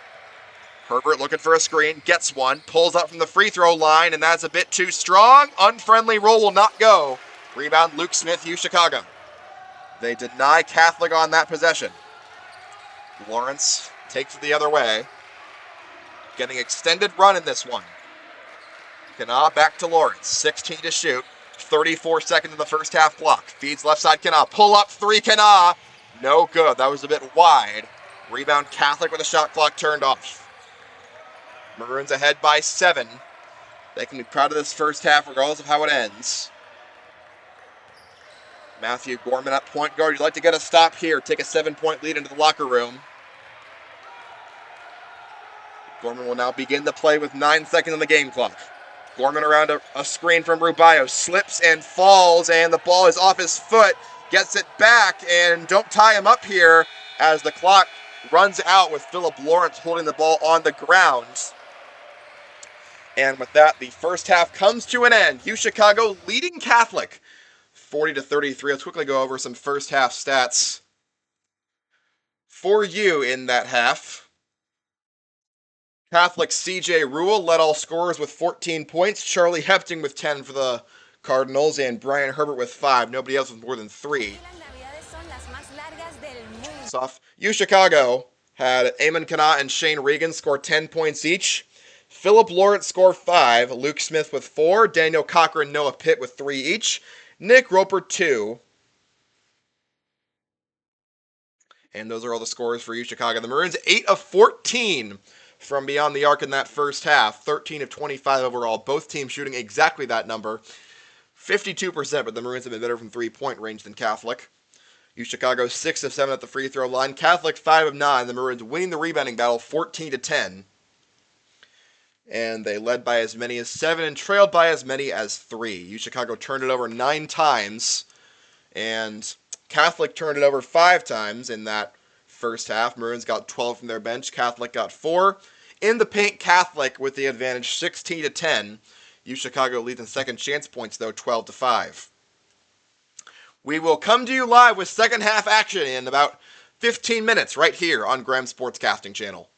Herbert looking for a screen, gets one, pulls up from the free throw line, and that's a bit too strong. Unfriendly roll will not go. Rebound Luke Smith, UChicago. They deny Catholic on that possession. Lawrence takes it the other way. Getting extended run in this one. Kanaa back to Lawrence. 16 to shoot. 34 seconds in the first half clock. Feeds left side Kanaa. Pull up 3 Kanaa. No good. That was a bit wide. Rebound Catholic with the shot clock turned off. Maroons ahead by 7. They can be proud of this first half regardless of how it ends. Matthew Gorman at point guard. You'd like to get a stop here. Take a 7-point lead into the locker room. Gorman will now begin the play with 9 seconds on the game clock. Gorman around a screen from Rubio. Slips and falls, and the ball is off his foot. Gets it back, and don't tie him up here as the clock runs out with Philip Lawrence holding the ball on the ground. And with that, the first half comes to an end. UChicago leading Catholic 40-33. Let's quickly go over some first half stats for you in that half. Catholic CJ Rule led all scorers with 14 points. Charlie Hepting with 10 for the Cardinals, and Brian Herbert with 5. Nobody else with more than 3. Off. UChicago had Eamon Kana and Shane Regan score 10 points each. Philip Lawrence scored 5. Luke Smith with 4. Daniel Cochran, Noah Pitt with 3 each. Nick Roper 2. And those are all the scores for UChicago. The Maroons 8 of 14 from beyond the arc in that first half. 13 of 25 overall. Both teams shooting exactly that number. 52%, but the Maroons have been better from 3-point range than Catholic. UChicago 6 of 7 at the free throw line. Catholic 5 of 9. The Maroons winning the rebounding battle 14-10. And they led by as many as 7 and trailed by as many as 3. UChicago turned it over 9 times, and Catholic turned it over 5 times in that first half. Maroons got 12 from their bench. Catholic got 4. In the paint, Catholic with the advantage 16-10. UChicago leads in second chance points, though, 12-5. We will come to you live with second half action in about 15 minutes right here on Graham Sportscasting Channel.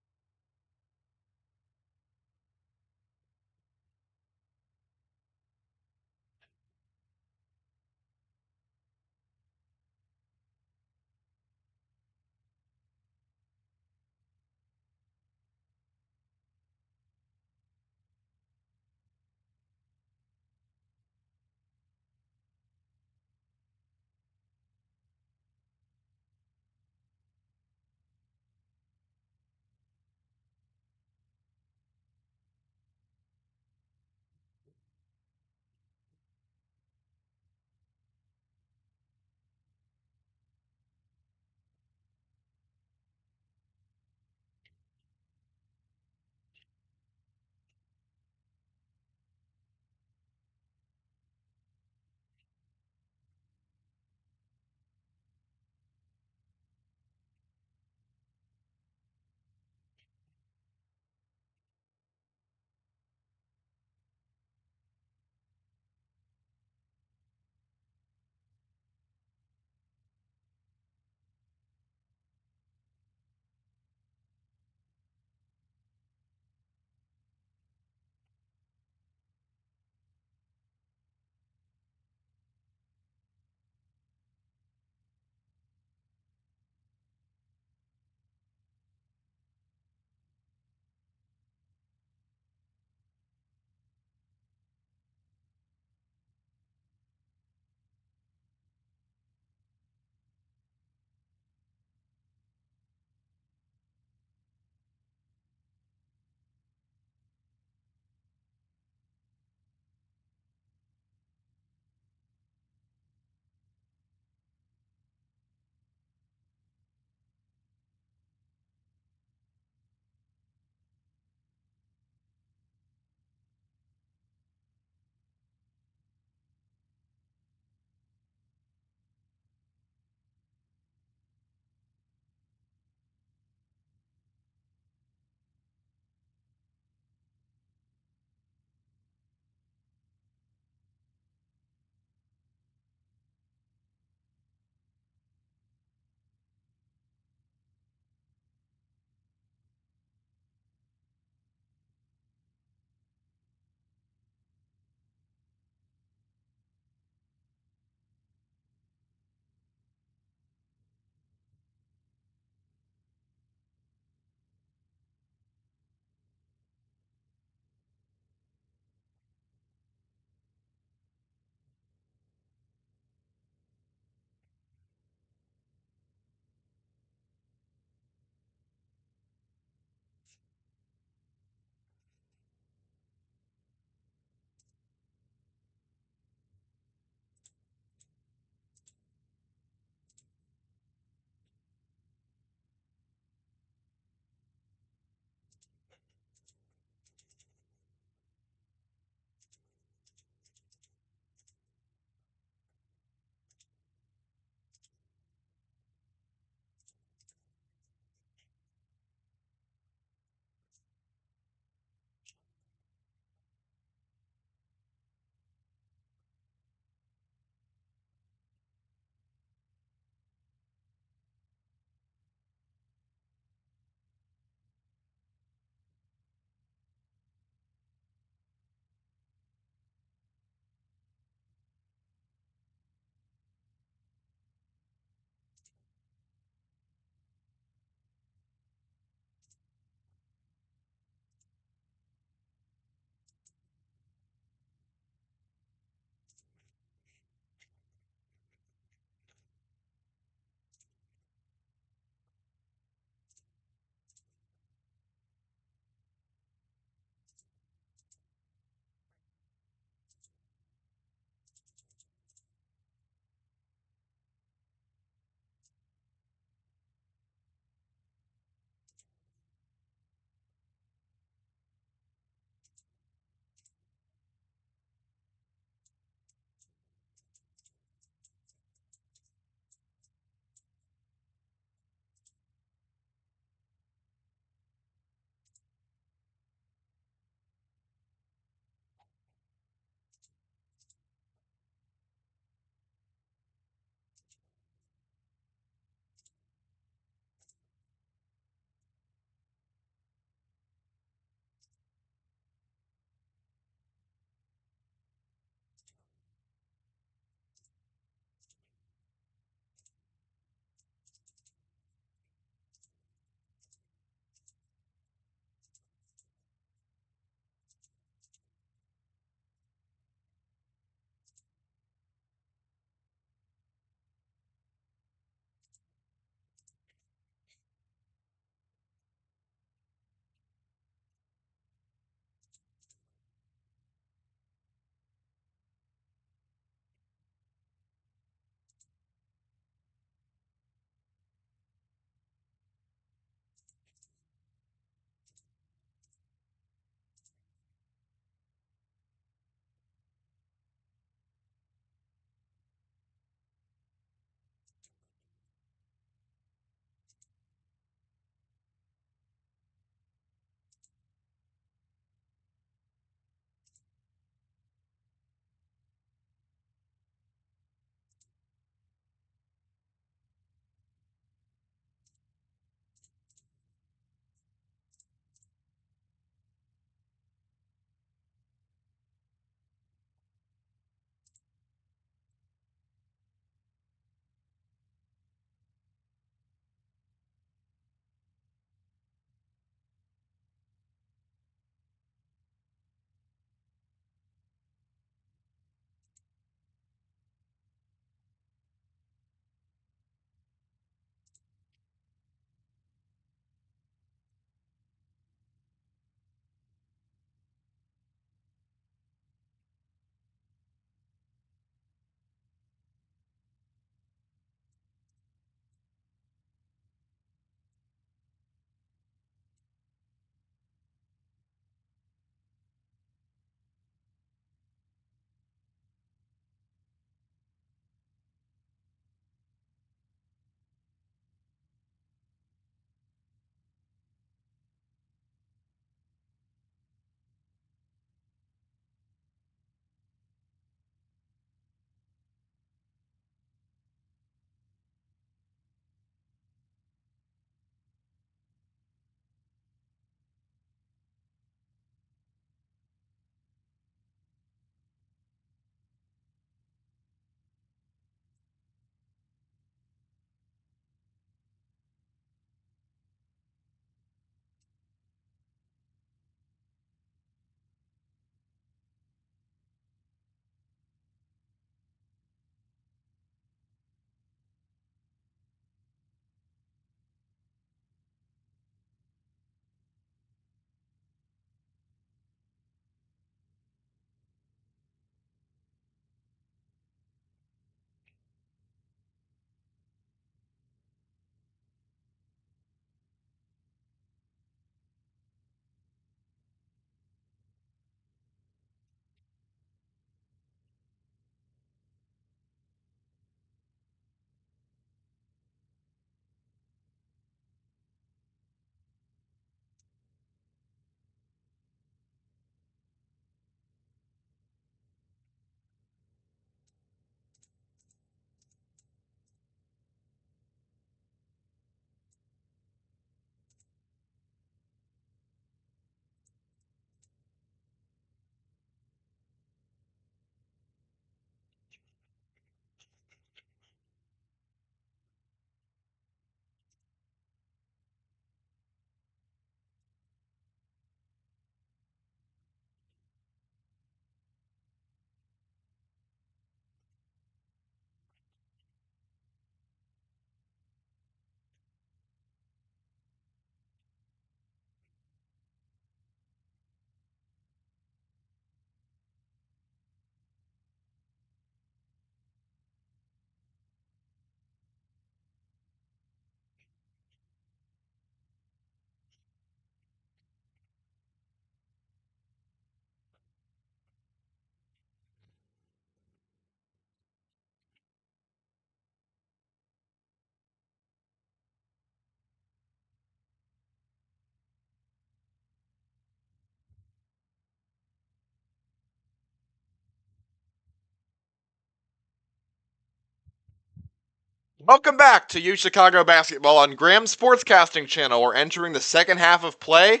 Welcome back to U Chicago Basketball on Graham's Sportscasting Channel. We're entering the second half of play.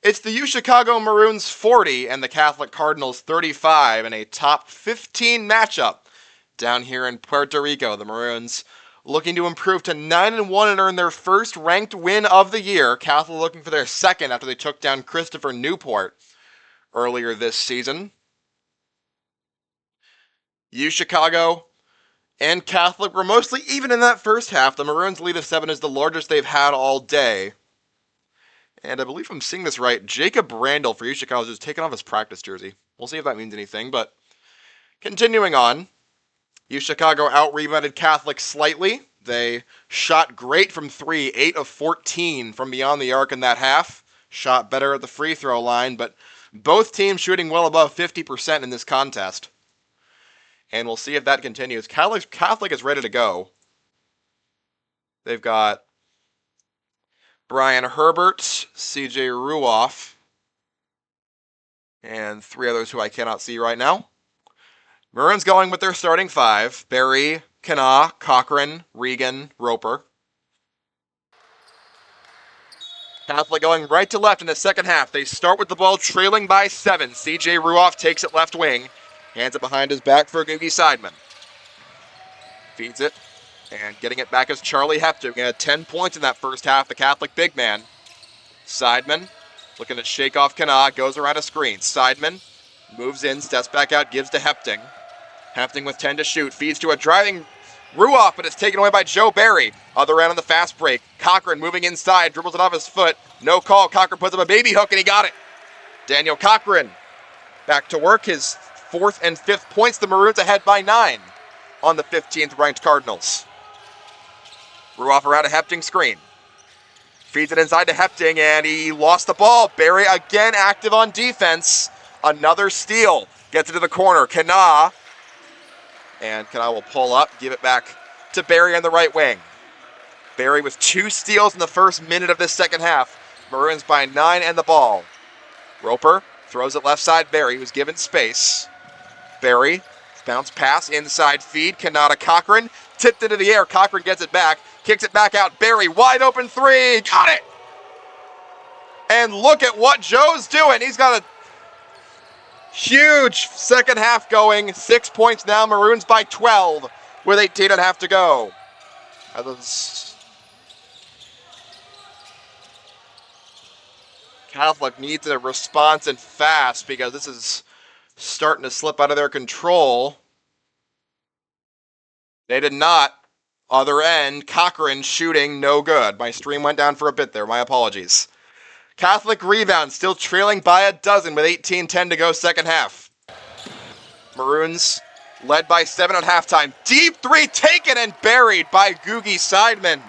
It's the U Chicago Maroons 40 and the Catholic Cardinals 35 in a top 15 matchup down here in Puerto Rico. The Maroons looking to improve to 9-1 and earn their first ranked win of the year. Catholic looking for their second after they took down Christopher Newport earlier this season. U Chicago and Catholic were mostly even in that first half. The Maroons' lead of 7 is the largest they've had all day. And I believe I'm seeing this right, Jacob Randall for U Chicago has just taken off his practice jersey. We'll see if that means anything, but continuing on, U Chicago out-rebounded Catholic slightly. They shot great from 3, 8 of 14 from beyond the arc in that half. Shot better at the free throw line, but both teams shooting well above 50% in this contest. And we'll see if that continues. Catholic is ready to go. They've got Brian Herbert, CJ Ruoff, and 3 others who I cannot see right now. Maroons going with their starting 5. Barry, Kana, Cochran, Regan, Roper. Catholic going right to left in the second half. They start with the ball trailing by 7. CJ Ruoff takes it left wing. Hands it behind his back for Googie Seidman. Feeds it. And getting it back is Charlie Hepter. He had 10 points in that first half, the Catholic big man. Seidman looking to shake off Kana. Goes around a screen. Seidman moves in, steps back out, gives to Hepting. Hepting with 10 to shoot. Feeds to a driving Ruoff, but it's taken away by Joe Barry. Other end on the fast break. Cochran moving inside. Dribbles it off his foot. No call. Cochran puts up a baby hook, and he got it. Daniel Cochran back to work. His 4th and 5th points. The Maroons ahead by 9 on the 15th ranked Cardinals. Ruoff around a Hepting screen. Feeds it inside to Hepting, and he lost the ball. Barry again active on defense. Another steal. Gets it to the corner. Kana. And Kana will pull up, give it back to Barry on the right wing. Barry with 2 steals in the first minute of this second half. Maroons by 9 and the ball. Roper throws it left side. Barry, who's given space. Barry, bounce pass, inside feed. Kana to Cochran. Tipped into the air. Cochran gets it back. Kicks it back out. Barry, wide open 3. Got it! And look at what Joe's doing. He's got a huge second half going. 6 points now. Maroons by 12 with 18.5 to go. Catholic needs a response and fast because this is starting to slip out of their control. They did not. Other end, Cochran shooting, no good. My stream went down for a bit there. My apologies. Catholic rebound, still trailing by a dozen with 18:10 to go second half. Maroons led by 7 at halftime. Deep 3 taken and buried by Googie Seidman.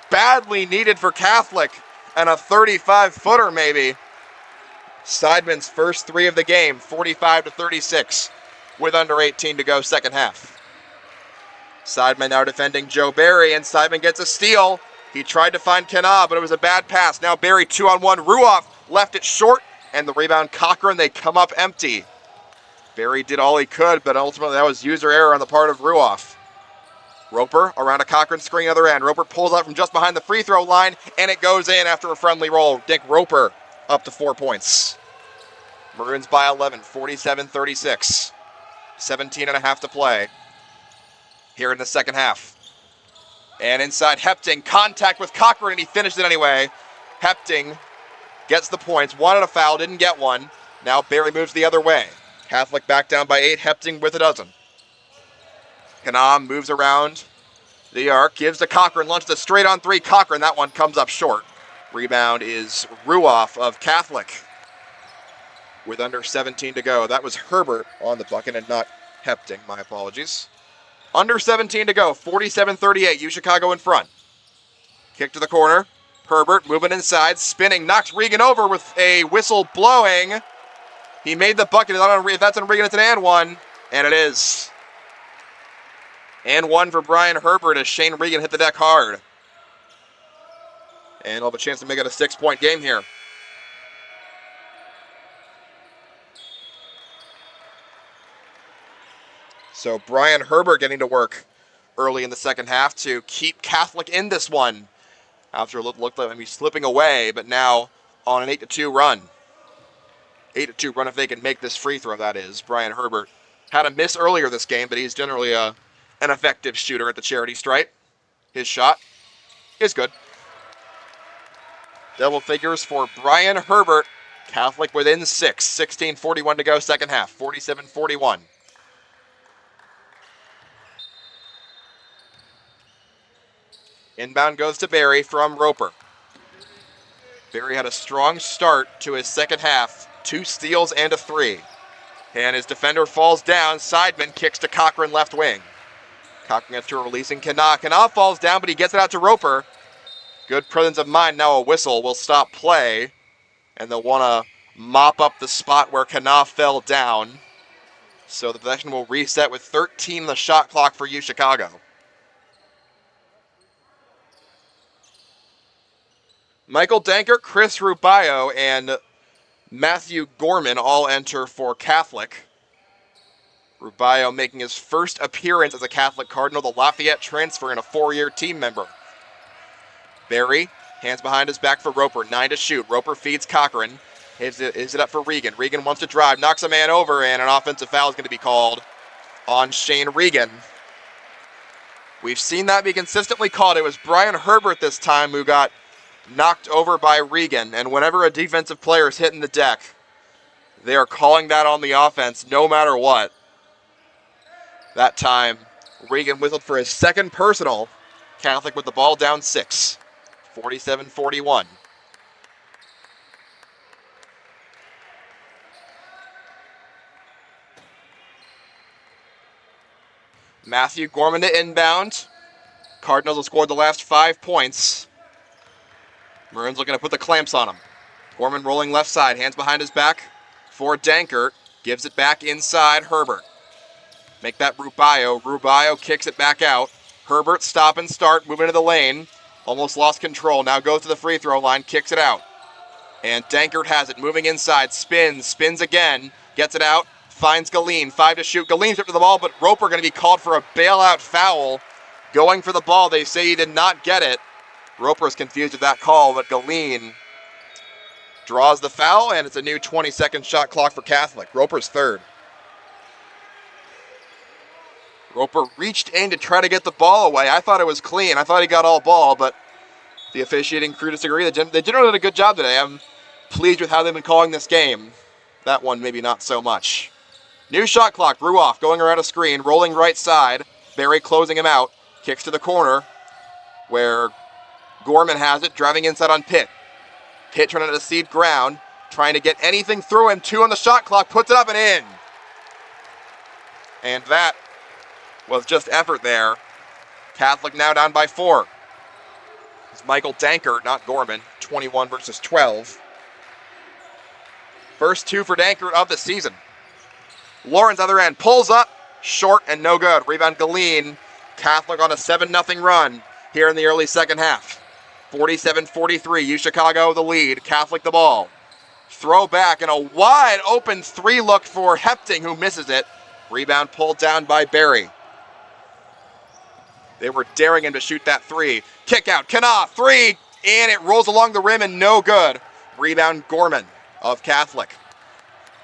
Badly needed for Catholic. And a 35-footer maybe. Seidman's first 3 of the game, 45-36, with under 18 to go second half. Seidman now defending Joe Barry, and Seidman gets a steal. He tried to find Kana, but it was a bad pass. Now Barry 2-on-1. Ruoff left it short, and the rebound Cochran, they come up empty. Barry did all he could, but ultimately that was user error on the part of Ruoff. Roper around a Cochran screen other end. Roper pulls out from just behind the free throw line, and it goes in after a friendly roll. Dick Roper up to 4 points. Maroons by 11, 47-36. 17.5 to play here in the second half. And inside Hepting, contact with Cochran, and he finished it anyway. Hepting gets the points, wanted a foul, didn't get one. Now Barry moves the other way. Catholic back down by 8, Hepting with a dozen. Kana moves around the arc, gives to Cochran, launches a straight on 3. Cochran, that one comes up short. Rebound is Ruoff of Catholic with under 17 to go. That was Herbert on the bucket and not Hepting, my apologies. Under 17 to go, 47-38, U Chicago in front. Kick to the corner. Herbert moving inside, spinning, knocks Regan over with a whistle blowing. He made the bucket. If that's on Regan, it's an and one. And it is. And one for Brian Herbert as Shane Regan hit the deck hard. And he'll have a chance to make it a 6-point game here. So Brian Herbert getting to work early in the second half to keep Catholic in this one. After it looked like maybe slipping away, but now on an 8-2 run. 8-2 run if they can make this free throw, that is. Brian Herbert had a miss earlier this game, but he's generally an effective shooter at the charity stripe. His shot is good. Double figures for Brian Herbert. Catholic within 6. 16:41 to go, second half. 47-41. Inbound goes to Barry from Roper. Barry had a strong start to his second half. 2 steals and a 3. And his defender falls down. Seidman kicks to Cochran left wing. Cochran gets to a releasing Kanaa. Kanaa falls down, but he gets it out to Roper. Good presence of mind. Now a whistle will stop play. And they'll want to mop up the spot where Kanaa fell down. So the possession will reset with 13 on the shot clock for UChicago. Michael Dankert, Chris Rubio, and Matthew Gorman all enter for Catholic. Rubio making his first appearance as a Catholic Cardinal, the Lafayette transfer and a 4-year team member. Barry, hands behind his back for Roper, 9 to shoot. Roper feeds Cochran. Is it up for Regan? Regan wants to drive, knocks a man over, and an offensive foul is going to be called on Shane Regan. We've seen that be consistently called. It was Brian Herbert this time who got knocked over by Regan, and whenever a defensive player is hitting the deck, they are calling that on the offense no matter what. That time, Regan whistled for his second personal. Catholic with the ball down 6. 47-41. Matthew Gorman to inbound. Cardinals have scored the last 5 points. Maroons looking to put the clamps on him. Gorman rolling left side, hands behind his back for Dankert. Gives it back inside Herbert. Make that Rubio. Rubio kicks it back out. Herbert stop and start, moving to the lane. Almost lost control. Now goes to the free throw line, kicks it out. And Dankert has it, moving inside, spins again, gets it out, finds Galeen, 5 to shoot. Galeen's up to the ball, but Roper going to be called for a bailout foul. Going for the ball, they say he did not get it. Roper's confused with that call, but Galeen draws the foul, and it's a new 20-second shot clock for Catholic. Roper's third. Roper reached in to try to get the ball away. I thought it was clean. I thought he got all ball, but the officiating crew disagreed. They generally did a good job today. I'm pleased with how they've been calling this game. That one, maybe not so much. New shot clock. Ruoff going around a screen, rolling right side. Barry closing him out. Kicks to the corner where Gorman has it, driving inside on Pitt. Pitt trying to cede ground, trying to get anything through him. 2 on the shot clock, puts it up and in. And that was just effort there. Catholic now down by 4. It's Michael Dankert, not Gorman. 21 versus 12. First 2 for Dankert of the season. Lawrence, other end, pulls up, short and no good. Rebound Galeen. Catholic on a 7-0 run here in the early second half. 47-43, UChicago the lead. Catholic the ball. Throw back and a wide open 3 look for Hepting, who misses it. Rebound pulled down by Barry. They were daring him to shoot that 3. Kick out, Kanaa, 3, and it rolls along the rim and no good. Rebound Gorman of Catholic.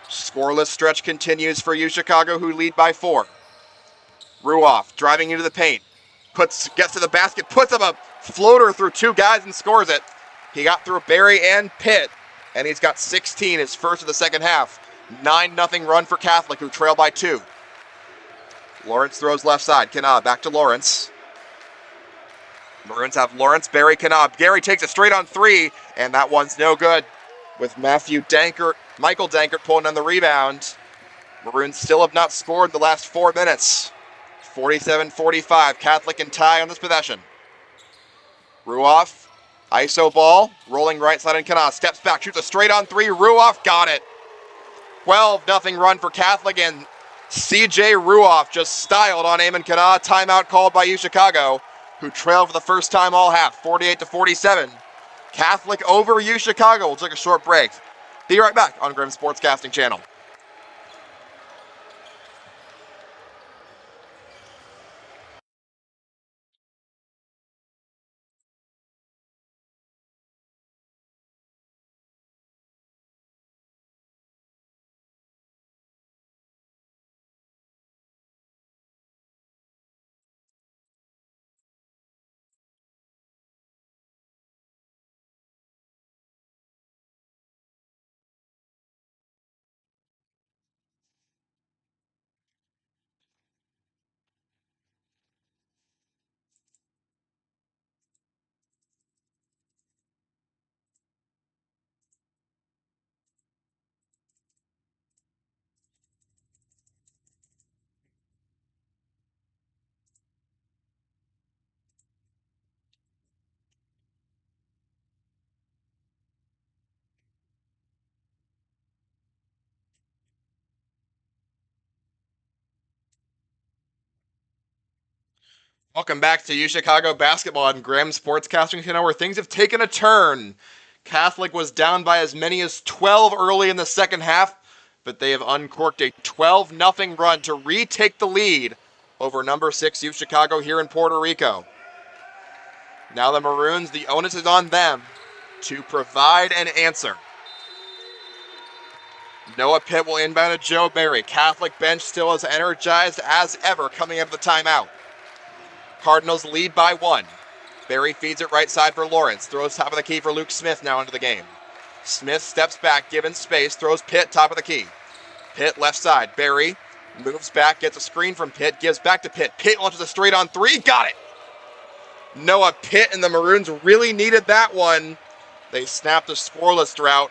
Scoreless stretch continues for UChicago, who lead by 4. Ruoff driving into the paint. Gets to the basket, puts up a floater through 2 guys and scores it. He got through Barry and Pitt, and he's got 16, his first of the second half. 9-0 run for Catholic, who trail by 2. Lawrence throws left side. Kanaa back to Lawrence. Maroons have Lawrence, Barry, Kanaa. Gary takes it straight on 3, and that one's no good. With Michael Dankert pulling on the rebound. Maroons still have not scored the last 4 minutes. 47-45, Catholic and tie on this possession. Ruoff, ISO ball, rolling right side, and Kanaa steps back, shoots a straight on 3. Ruoff got it. 12-0 run for Catholic, and CJ Ruoff just styled on Eamon Kanaa. Timeout called by UChicago, who trailed for the first time all half, 48-47. Catholic over UChicago. We'll take a short break. Be right back on Grimm Sportscasting Channel. Welcome back to Chicago Basketball on Graham Sportscasting Channel, where things have taken a turn. Catholic was down by as many as 12 early in the second half, but they have uncorked a 12-0 run to retake the lead over number 6 U Chicago here in Puerto Rico. Now the Maroons, the onus is on them to provide an answer. Noah Pitt will inbound to Joe Barry. Catholic bench still as energized as ever coming out of the timeout. Cardinals lead by 1. Barry feeds it right side for Lawrence. Throws top of the key for Luke Smith now into the game. Smith steps back, given space, throws Pitt top of the key. Pitt left side. Barry moves back, gets a screen from Pitt, gives back to Pitt. Pitt launches a straight on 3, got it! Noah Pitt and the Maroons really needed that one. They snapped the scoreless drought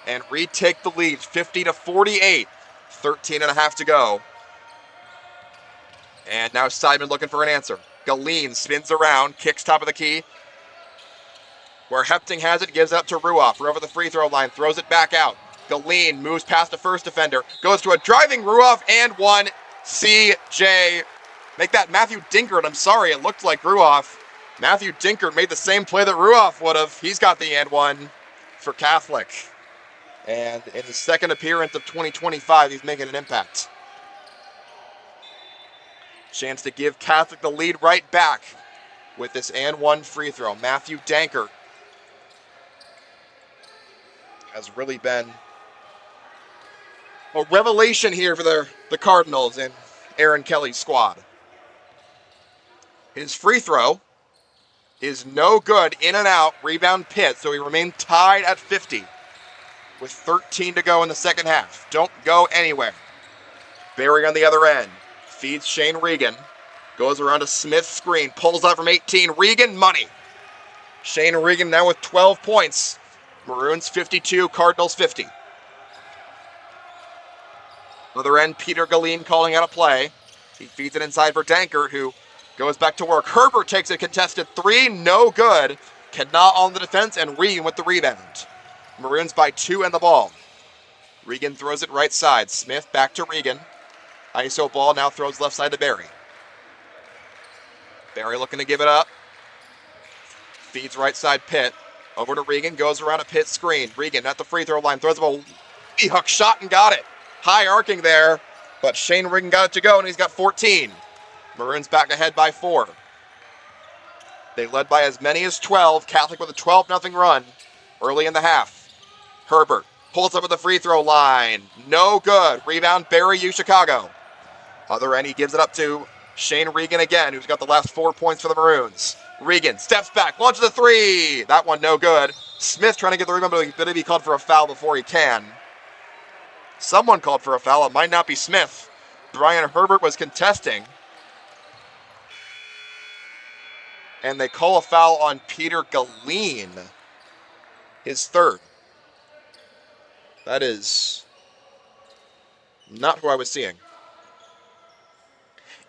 and retake the lead 50-48. 13 and a half to go. And now Simon looking for an answer. Galeen spins around, kicks top of the key. Where Hepting has it, gives it up to Ruoff. Over the free throw line, throws it back out. Galeen moves past the first defender, goes to a driving Ruoff and one. CJ, make that Matthew Dinkert. I'm sorry, it looked like Ruoff. Matthew Dinkert made the same play that Ruoff would have. He's got the and one for Catholic. And in his second appearance of 2025, he's making an impact. Chance to give Catholic the lead right back with this and one free throw. Matthew Dankert has really been a revelation here for the Cardinals and Aaron Kelly's squad. His free throw is no good, in and out, rebound Pitt, so he remained tied at 50 with 13 to go in the second half. Don't go anywhere. Barry on the other end. Feeds Shane Regan. Goes around a Smith screen. Pulls out from 18. Regan, money. Shane Regan now with 12 points. Maroons 52, Cardinals 50. Other end, Peter Galeen calling out a play. He feeds it inside for Dankert, who goes back to work. Herbert takes a contested 3. No good. Cannot on the defense, and Regan with the rebound. Maroons by 2 and the ball. Regan throws it right side. Smith back to Regan. ISO ball now throws left side to Barry. Barry looking to give it up. Feeds right side Pitt. Over to Regan. Goes around a Pitt screen. Regan at the free throw line. Throws up a hook shot and got it. High arcing there. But Shane Regan got it to go and he's got 14. Maroons back ahead by 4. They led by as many as 12. Catholic with a 12-0 run early in the half. Herbert pulls up at the free throw line. No good. Rebound Barry U Chicago. Other end, he gives it up to Shane Regan again, who's got the last 4 points for the Maroons. Regan steps back, launches a 3. That one no good. Smith trying to get the rebound, but he's going to be called for a foul before he can. Someone called for a foul. It might not be Smith. Brian Herbert was contesting. And they call a foul on Peter Galeen. His third. That is not who I was seeing.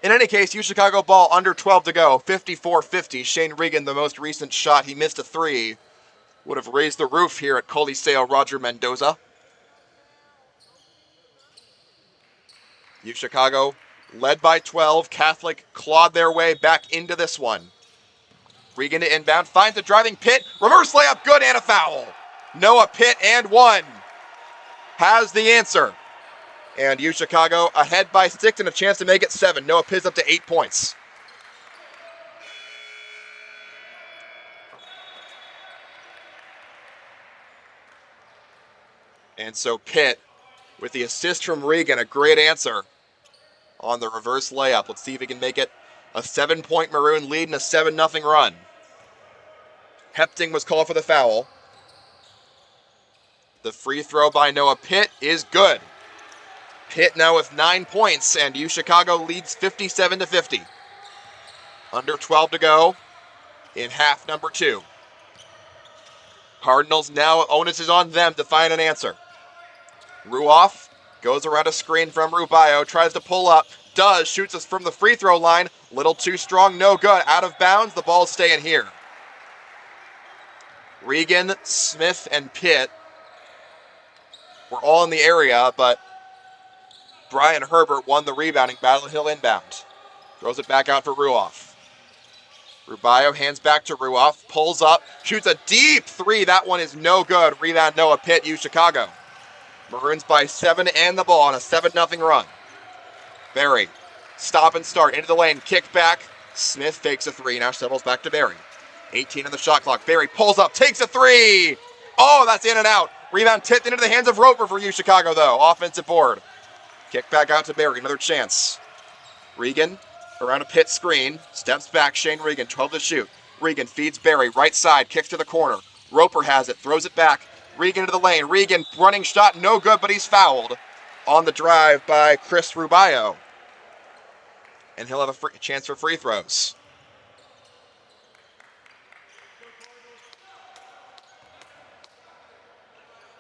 In any case, U Chicago ball under 12 to go, 54-50. Shane Regan, the most recent shot, he missed a 3. Would have raised the roof here at Coliseo Roger Mendoza. U Chicago led by 12. Catholic clawed their way back into this one. Regan to inbound, finds the driving Pitt. Reverse layup, good, and a foul. Noah Pitt and 1 has the answer. And U Chicago ahead by 6 and a chance to make it 7. Noah Pitt's up to 8 points. And so Pitt, with the assist from Regan, a great answer on the reverse layup. Let's see if he can make it a 7-point Maroon lead and a 7-0 run. Hepting was called for the foul. The free throw by Noah Pitt is good. Pitt now with 9 points, and U Chicago leads 57-50. Under 12 to go in half number 2. Cardinals now, onus is on them to find an answer. Ruoff goes around a screen from Rubio, tries to pull up, does, shoots us from the free throw line. Little too strong, no good. Out of bounds, the ball's staying here. Regan, Smith, and Pitt were all in the area, but Brian Herbert won the rebounding battle. He'll inbound. Throws it back out for Ruoff. Rubio hands back to Ruoff, pulls up, shoots a deep three. That one is no good. Rebound Noah Pitt, U Chicago. Maroons by 7 and the ball on a 7-0 run. Barry, stop and start, into the lane, kick back. Smith fakes a three, now shovels back to Barry. 18 on the shot clock. Barry pulls up, takes a three. Oh, that's in and out. Rebound tipped into the hands of Roper for U Chicago, though. Offensive board. Kick back out to Barry, another chance. Regan around a Pitt screen, steps back, Shane Regan, 12 to shoot. Regan feeds Barry, right side, kicks to the corner. Roper has it, throws it back. Regan to the lane. Regan running shot, no good, but he's fouled on the drive by Chris Rubio. And he'll have a chance for free throws.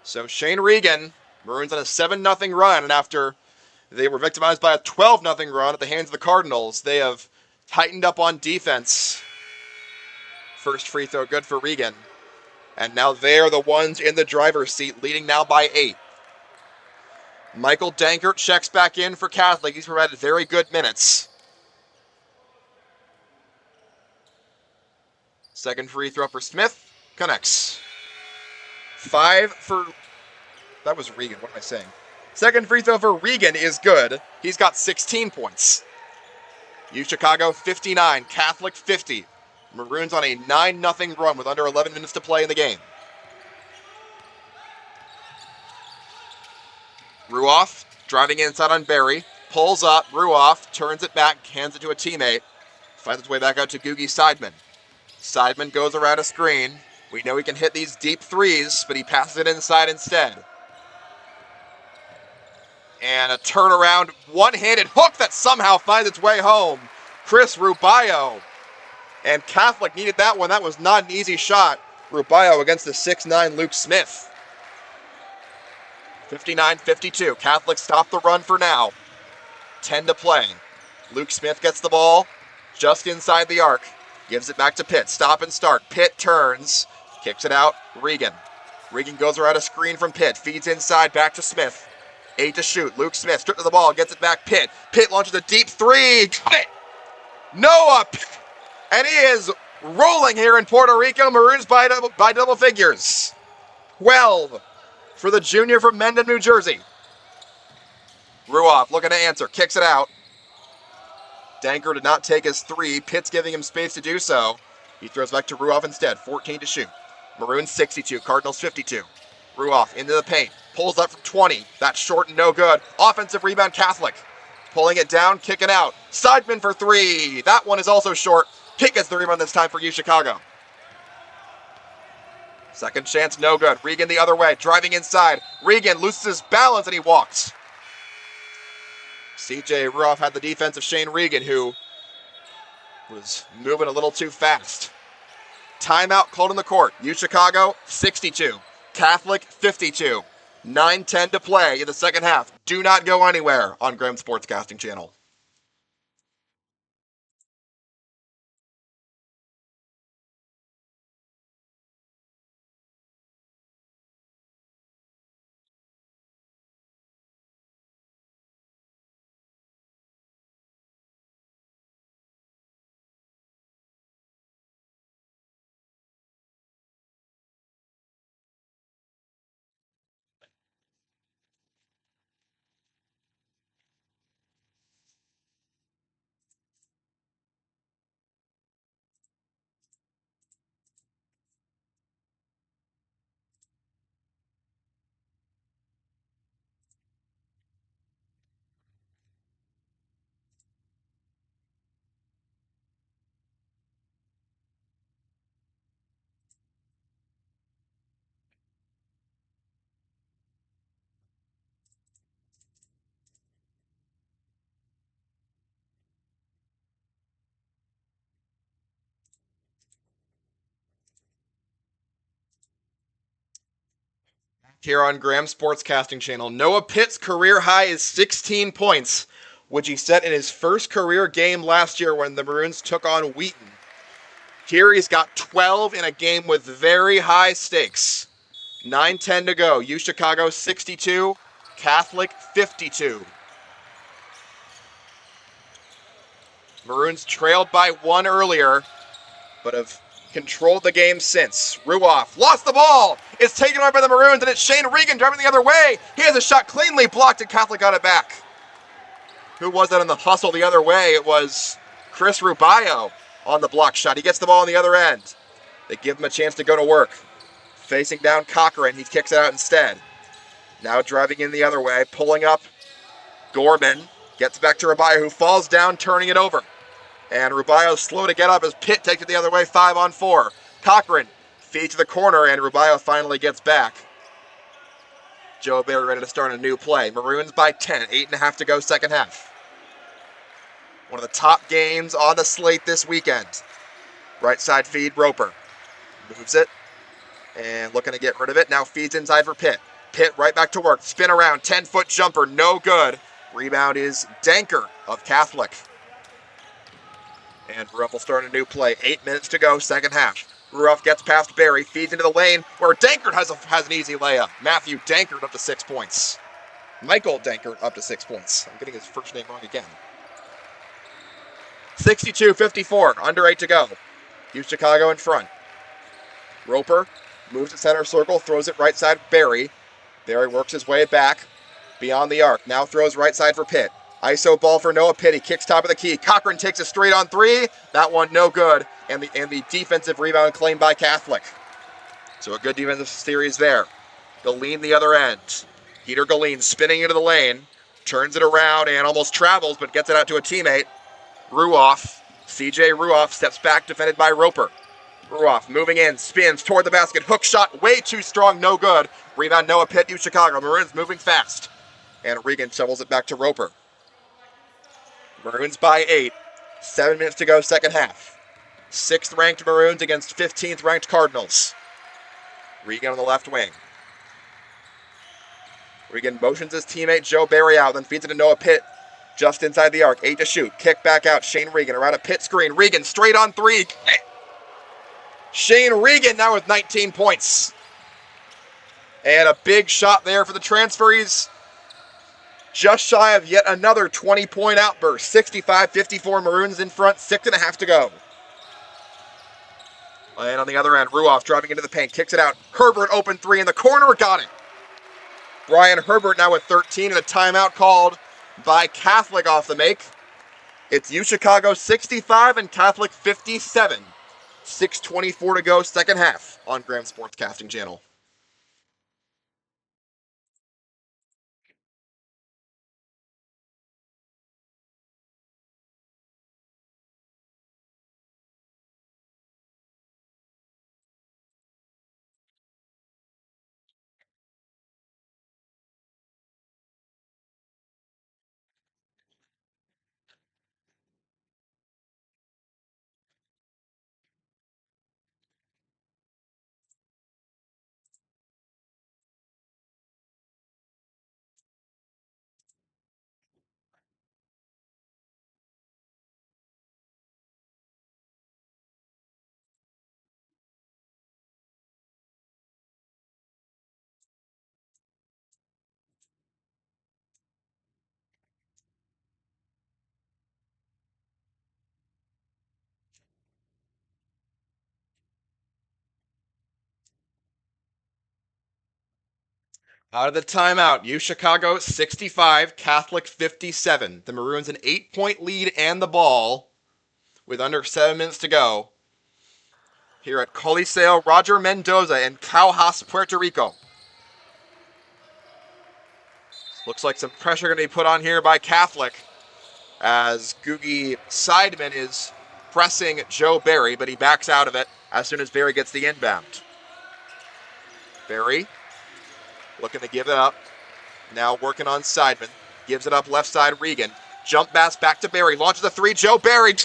So Shane Regan, Maroons on a 7-0 run, and after they were victimized by a 12-0 run at the hands of the Cardinals, they have tightened up on defense. First free throw good for Regan. And now they're the ones in the driver's seat, leading now by 8. Michael Dankert checks back in for Catholic. He's provided very good minutes. Second free throw for Smith. Connects. 5 for... That was Regan. What am I saying? Second free throw for Regan is good. He's got 16 points. U Chicago 59. Catholic 50. Maroons on a 9-0 run with under 11 minutes to play in the game. Ruoff driving inside on Barry. Pulls up. Ruoff turns it back. Hands it to a teammate. Finds its way back out to Googie Seidman. Seidman goes around a screen. We know he can hit these deep threes, but he passes it inside instead. And a turnaround, one-handed hook that somehow finds its way home. Chris Rubio. And Catholic needed that one. That was not an easy shot. Rubio against the 6'9" Luke Smith. 59-52. Catholic stopped the run for now. 10 to play. Luke Smith gets the ball just inside the arc. Gives it back to Pitt. Stop and start. Pitt turns. Kicks it out. Regan. Regan goes around a screen from Pitt. Feeds inside. Back to Smith. 8 to shoot. Luke Smith stripped to the ball. Gets it back. Pitt. Pitt launches a deep three. Got it. Noah Pitt. And he is rolling here in Puerto Rico. Maroons by double figures. 12 for the junior from Mendon, New Jersey. Ruoff looking to answer. Kicks it out. Danker did not take his three. Pitt's giving him space to do so. He throws back to Ruoff instead. 14 to shoot. Maroons 62. Cardinals 52. Ruoff into the paint. Pulls up from 20. That's short and no good. Offensive rebound Catholic. Pulling it down. Kicking out. Seidman for three. That one is also short. Pitt gets the rebound this time for U Chicago. Second chance, no good. Regan the other way, driving inside. Regan loses his balance and he walks. CJ Ruoff had the defense of Shane Regan, who was moving a little too fast. Timeout called in the court. U Chicago 62. Catholic 52. 9:10 to play in the second half. Do not go anywhere on Graham Sportscasting Channel. Here on Graham Sportscasting Channel, Noah Pitt's career high is 16 points, which he set in his first career game last year when the Maroons took on Wheaton. Here he's got 12 in a game with very high stakes. 9:10 to go. U Chicago 62, Catholic 52. Maroons trailed by one earlier. but have controlled the game since. Ruoff lost the ball. It's taken away by the Maroons, and it's Shane Regan driving the other way. He has a shot cleanly blocked, and Catholic got it back. Who was that on the hustle the other way? It was Chris Rubio on the block shot. He gets the ball on the other end. They give him a chance to go to work. Facing down Cochran, he kicks it out instead. Now driving in the other way, pulling up Gorman. Gets back to Rubio, who falls down, turning it over. And Rubio's slow to get up as Pitt takes it the other way, 5-on-4. Cochran feeds to the corner, and Rubio finally gets back. Joe Barry ready to start a new play. Maroons by 10, 8.5 to go, second half. One of the top games on the slate this weekend. Right side feed, Roper. Moves it, and looking to get rid of it. Now feeds inside for Pitt. Pitt right back to work. Spin around, 10-foot jumper, no good. Rebound is Danker of Catholic. And Ruoff will start a new play. 8 minutes to go, second half. Ruoff gets past Barry, feeds into the lane, where Dankert has an easy layup. Matthew Dankert up to 6 points. Michael Dankert up to 6 points. I'm getting his first name wrong again. 62-54, under 8 to go. U Chicago in front. Roper moves to center circle, throws it right side Barry. Barry works his way back beyond the arc. Now throws right side for Pitt. ISO ball for Noah Pitt. He kicks top of the key. Cochran takes a straight on three. That one no good. And the defensive rebound claimed by Catholic. So a good defensive series there. Galeen the other end. Peter Galeen spinning into the lane. Turns it around and almost travels, but gets it out to a teammate. Ruoff. CJ Ruoff steps back, defended by Roper. Ruoff moving in, spins toward the basket. Hook shot way too strong, no good. Rebound Noah Pitt, U Chicago. Maroons moving fast. And Regan shovels it back to Roper. Maroons by 8. 7 minutes to go, second half. 6th ranked Maroons against 15th ranked Cardinals. Regan on the left wing. Regan motions his teammate Joe Barry out, then feeds it to Noah Pitt just inside the arc. 8 to shoot. Kick back out. Shane Regan around a Pitt screen. Regan straight on three. Shane Regan now with 19 points. And a big shot there for the transfer. He's just shy of yet another 20-point outburst. 65-54 Maroons in front. 6.5 to go. And on the other end, Ruoff driving into the paint. Kicks it out. Herbert open three in the corner. Got it. Brian Herbert now with 13 and a timeout called by Catholic off the make. It's U Chicago 65 and Catholic 57. 6:24 to go, second half on Graham Sportscasting Channel. Out of the timeout, U Chicago 65, Catholic 57. The Maroons an 8-point lead and the ball with under 7 minutes to go here at Coliseo Roger Mendoza in Caujas, Puerto Rico. Looks like some pressure going to be put on here by Catholic as Googie Seidman is pressing Joe Barry, but he backs out of it as soon as Barry gets the inbound. Barry looking to give it up. Now working on Seidman. Gives it up left side, Regan. Jump pass back to Barry. Launches a three. Joe Barry.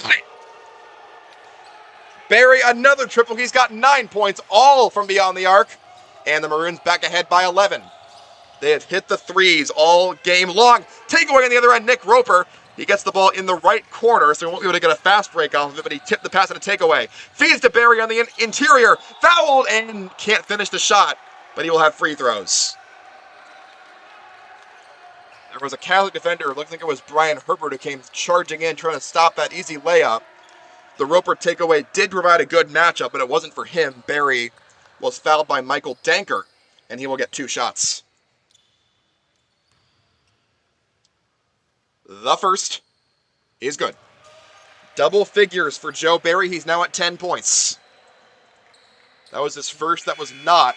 Barry, another triple. He's got 9 points, all from beyond the arc. And the Maroons back ahead by 11. They have hit the threes all game long. Takeaway on the other end, Nick Roper. He gets the ball in the right corner, so he won't be able to get a fast break off of it, but he tipped the pass and a takeaway. Feeds to Barry on the interior. Fouled and can't finish the shot, but he will have free throws. There was a Catholic defender, it looked like it was Brian Herbert, who came charging in, trying to stop that easy layup. The Roper takeaway did provide a good matchup, but it wasn't for him. Barry was fouled by Michael Dankert, and he will get 2 shots. The first is good. Double figures for Joe Barry. He's now at 10 points. That was his first that was not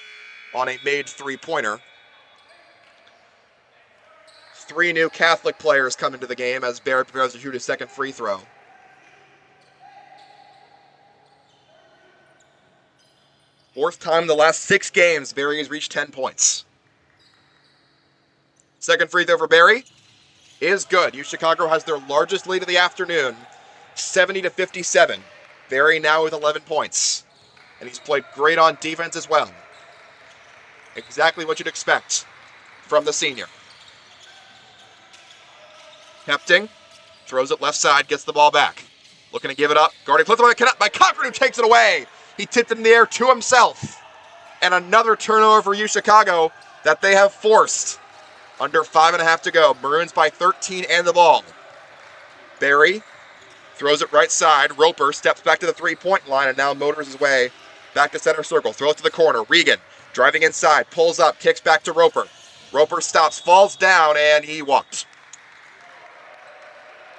on a made 3-pointer. 3 new Catholic players come into the game as Barry prepares to shoot his second free throw. Fourth time in the last 6 games, Barry has reached 10 points. Second free throw for Barry is good. Chicago has their largest lead of the afternoon, 70-57. Barry now with 11 points. And he's played great on defense as well. Exactly what you'd expect from the senior. Hepting throws it left side, gets the ball back. Looking to give it up. Guarded clipped by Cochran, who takes it away. He tipped it in the air to himself. And another turnover for Chicago that they have forced. Under 5.5 to go. Maroons by 13 and the ball. Barry throws it right side. Roper steps back to the 3-point line and now motors his way back to center circle. Throws to the corner. Regan driving inside. Pulls up. Kicks back to Roper. Roper stops. Falls down and he walks.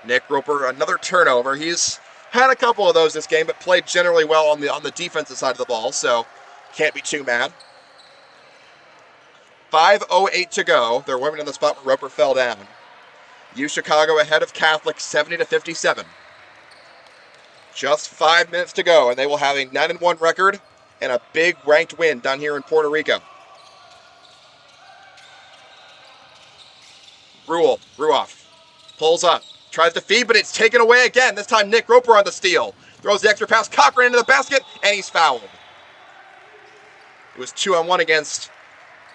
Nick Roper, another turnover. He's had a couple of those this game, but played generally well on the defensive side of the ball, so can't be too mad. 5:08 to go. They're warming in the spot where Roper fell down. Chicago ahead of Catholic 70-57. Just 5 minutes to go, and they will have a 9-1 record and a big ranked win down here in Puerto Rico. Ruoff pulls up, tries to feed, but it's taken away again. This time Nick Roper on the steal. Throws the extra pass, Cochran into the basket, and he's fouled. It was 2-on-1 against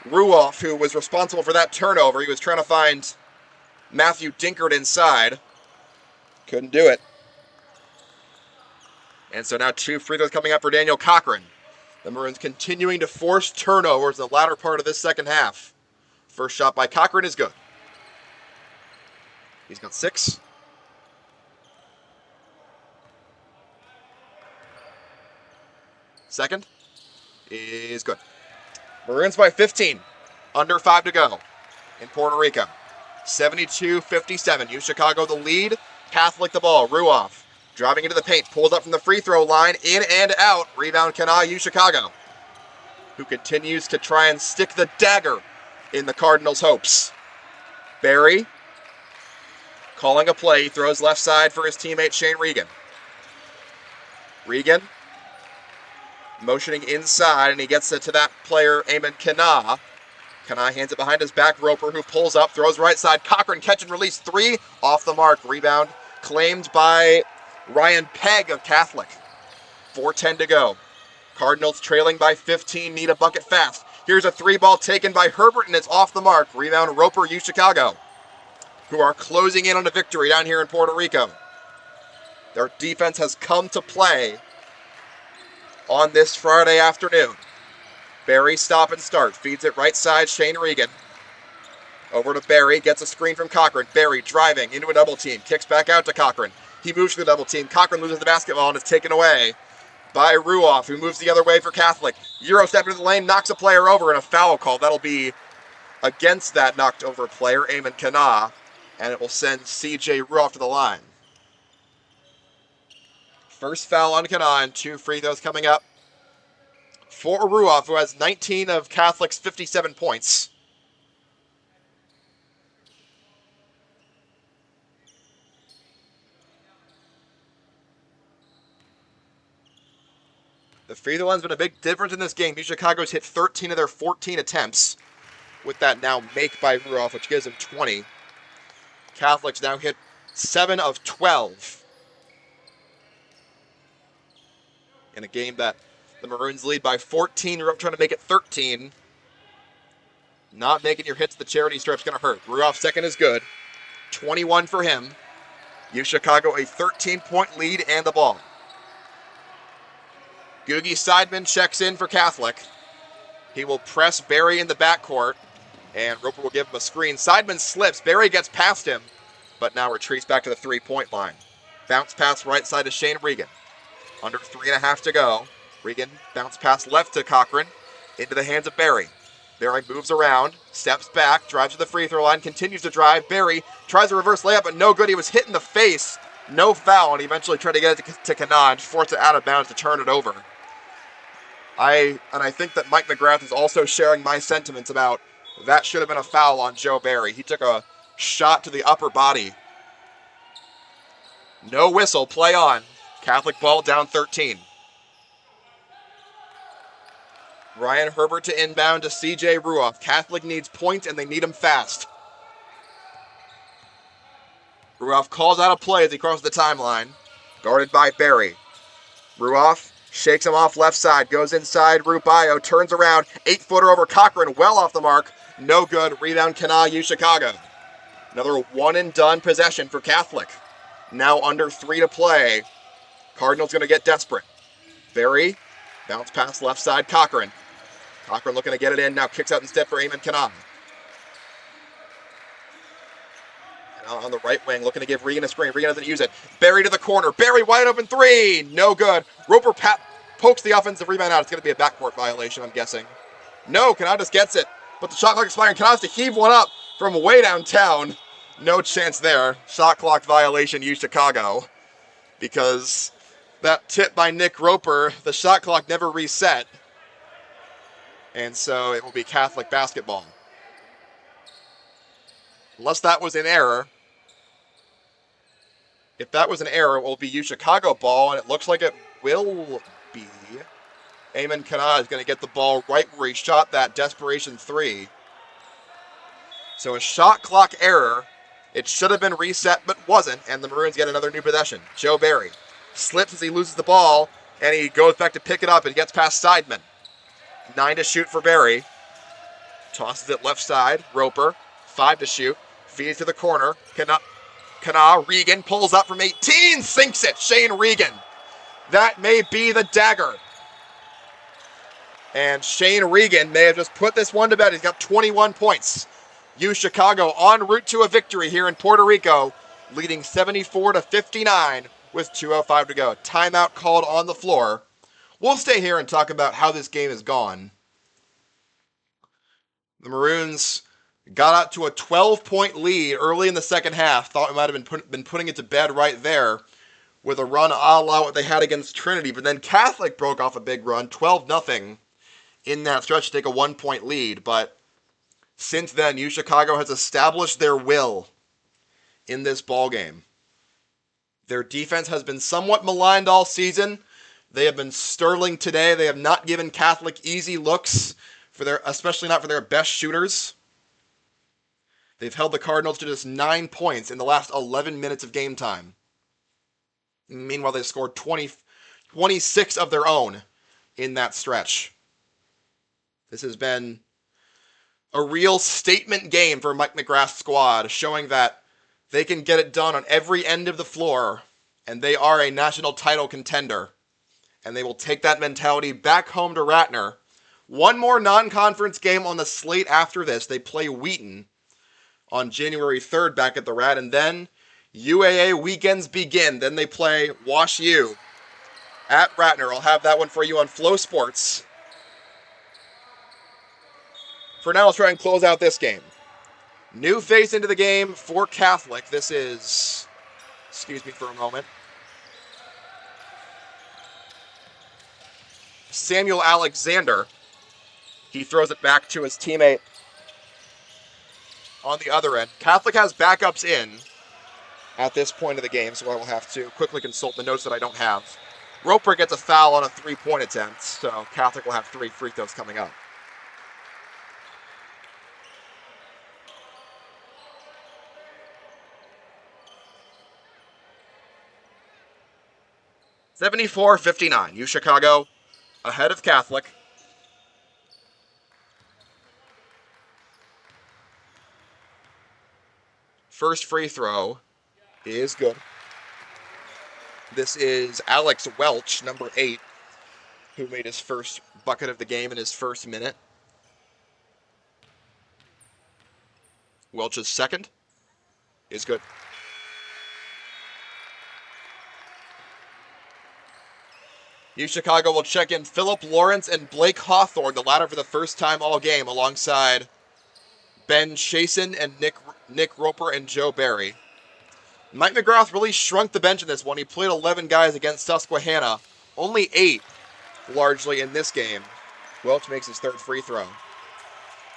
Ruoff, who was responsible for that turnover. He was trying to find Matthew Dinkert inside. Couldn't do it. And so now 2 free throws coming up for Daniel Cochran. The Maroons continuing to force turnovers in the latter part of this second half. First shot by Cochran is good. He's got 6. Second is good. Maroons by 15. Under 5 to go in Puerto Rico. 72-57. Chicago the lead. Catholic the ball. Ruoff driving into the paint. Pulled up from the free throw line. In and out. Rebound Kana, Chicago, who continues to try and stick the dagger in the Cardinals' hopes. Barry calling a play. He throws left side for his teammate Shane Regan. Regan motioning inside, and he gets it to that player, Eamon Kana. Kana hands it behind his back. Roper, who pulls up, throws right side. Cochran, catch and release. 3 off the mark. Rebound claimed by Ryan Pegg of Catholic. 4:10 to go. Cardinals trailing by 15, need a bucket fast. Here's a 3-ball taken by Herbert, and it's off the mark. Rebound Roper, Chicago, who are closing in on a victory down here in Puerto Rico. Their defense has come to play on this Friday afternoon. Barry stop and start. Feeds it right side, Shane Regan. Over to Barry, gets a screen from Cochran. Barry driving into a double team. Kicks back out to Cochran. He moves to the double team. Cochran loses the basketball and it's taken away by Ruoff, who moves the other way for Catholic. Euro step into the lane, knocks a player over, and a foul call. That'll be against that knocked over player, Eamon Kana, and it will send CJ Ruoff to the line. First foul on Kana and 2 free throws coming up for Ruoff, who has 19 of Catholic's 57 points. The free throw line's been a big difference in this game. Chicago's hit 13 of their 14 attempts with that now make by Ruoff, which gives him 20. Catholic's now hit 7 of 12. In a game that the Maroons lead by 14, you're up trying to make it 13. Not making your hits the charity strip's going to hurt. Ruoff second is good. 21 for him. Chicago a 13-point lead and the ball. Googie Seidman checks in for Catholic. He will press Barry in the backcourt, and Roper will give him a screen. Seidman slips. Barry gets past him, but now retreats back to the 3-point line. Bounce pass right side to Shane Regan. Under 3.5 to go. Regan bounce pass left to Cochran. Into the hands of Barry. Barry moves around, steps back, drives to the free throw line, continues to drive. Barry tries a reverse layup, but no good. He was hit in the face. No foul, and he eventually tried to get it to Kanad, forced it out of bounds to turn it over. I think that Mike McGrath is also sharing my sentiments about that should have been a foul on Joe Barry. He took a shot to the upper body. No whistle, play on. Catholic ball down 13. Ryan Herbert to inbound to CJ Ruoff. Catholic needs points and they need them fast. Ruoff calls out a play as he crosses the timeline. Guarded by Barry. Ruoff shakes him off left side. Goes inside. Rubio turns around. 8-footer over Cochran. Well off the mark. No good. Rebound Kanaa, U Chicago. Another one and done possession for Catholic. Now under 3 to play. Cardinals going to get desperate. Barry. Bounce pass left side. Cochran. Cochran looking to get it in. Now kicks out instead for Eamon Kanaa. On the right wing, looking to give Regan a screen. Regan doesn't use it. Barry to the corner. Barry wide open 3. No good. Roper pokes the offensive rebound out. It's going to be a backcourt violation, I'm guessing. No, Kanaa just gets it. But the shot clock expiring. Kanaa has to heave one up from way downtown. No chance there. Shot clock violation, U Chicago. Because that tip by Nick Roper, the shot clock never reset. And so it will be Catholic basketball. Unless that was an error. If that was an error, it will be U Chicago ball, and it looks like it will be. Eamon Kanaa is going to get the ball right where he shot that desperation 3. So a shot clock error. It should have been reset, but wasn't, and the Maroons get another new possession. Joe Barry slips as he loses the ball, and he goes back to pick it up and gets past Seidman. 9 to shoot for Barry. Tosses it left side. Roper, 5 to shoot. Feeds to the corner. Kanaa, Regan pulls up from 18, sinks it. Shane Regan. That may be the dagger. And Shane Regan may have just put this one to bed. He's got 21 points. U Chicago en route to a victory here in Puerto Rico, leading 74-59 with 2:05 to go. Timeout called on the floor. We'll stay here and talk about how this game has gone. The Maroons got out to a 12-point lead early in the second half. Thought we might have been putting it to bed right there with a run a la what they had against Trinity. But then Catholic broke off a big run, 12-0 in that stretch to take a 1-point lead. But since then, U Chicago has established their will in this ballgame. Their defense has been somewhat maligned all season. They have been sterling today. They have not given Catholic easy looks, especially not for their best shooters. They've held the Cardinals to just 9 points in the last 11 minutes of game time. Meanwhile, they've scored 26 of their own in that stretch. This has been a real statement game for Mike McGrath's squad, showing that they can get it done on every end of the floor, and they are a national title contender. And they will take that mentality back home to Ratner. One more non-conference game on the slate after this. They play Wheaton on January 3rd back at the Rat, and then UAA weekends begin. Then they play Wash U at Ratner. I'll have that one for you on Flow Sports. For now, let's try and close out this game. New face into the game for Catholic. This is, excuse me for a moment, Samuel Alexander. He throws it back to his teammate on the other end. Catholic has backups in at this point of the game, so I will have to quickly consult the notes that I don't have. Roper gets a foul on a 3-point attempt, so Catholic will have 3 free throws coming up. (74-59). U Chicago ahead of Catholic. First free throw is good. This is Alex Welch, number 8, who made his first bucket of the game in his first minute. Welch's second is good. U Chicago will check in Philip Lawrence and Blake Hawthorne, the latter for the first time all game, alongside Ben Chasen and Nick Roper and Joe Barry. Mike McGrath really shrunk the bench in this one. He played 11 guys against Susquehanna. Only 8, largely, in this game. Welch makes his third free throw.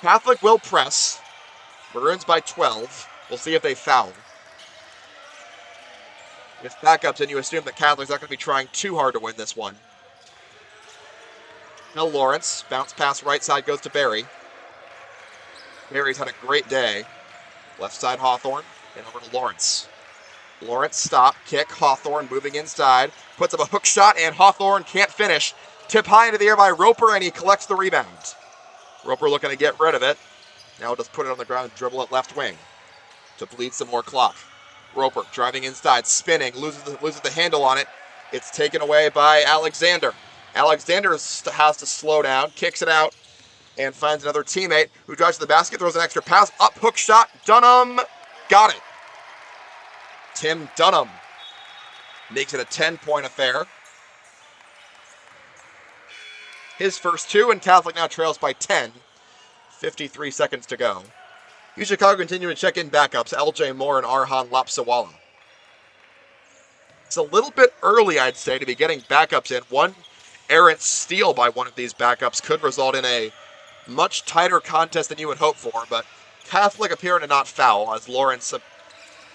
Catholic will press. Maroons by 12. We'll see if they foul. With backups in, you assume that Catholic's not going to be trying too hard to win this one. Now Lawrence, bounce pass right side goes to Barry. Barry's had a great day. Left side Hawthorne, and over to Lawrence. Lawrence stop, kick, Hawthorne moving inside, puts up a hook shot, and Hawthorne can't finish. Tip high into the air by Roper, and he collects the rebound. Roper looking to get rid of it. Now just put it on the ground and dribble it left wing to bleed some more clock. Roper driving inside, spinning, loses the handle on it. It's taken away by Alexander. Alexander has to slow down, kicks it out, and finds another teammate who drives to the basket, throws an extra pass, up hook shot, Dunham, got it. Tim Dunham makes it a 10-point affair. His first 2, and Catholic now trails by 10. 53 seconds to go. U Chicago continue to check in backups, LJ Moore and Arhan Lapsawala. It's a little bit early, I'd say, to be getting backups in. One errant steal by one of these backups could result in a much tighter contest than you would hope for, but Catholic appearing to not foul as Lawrence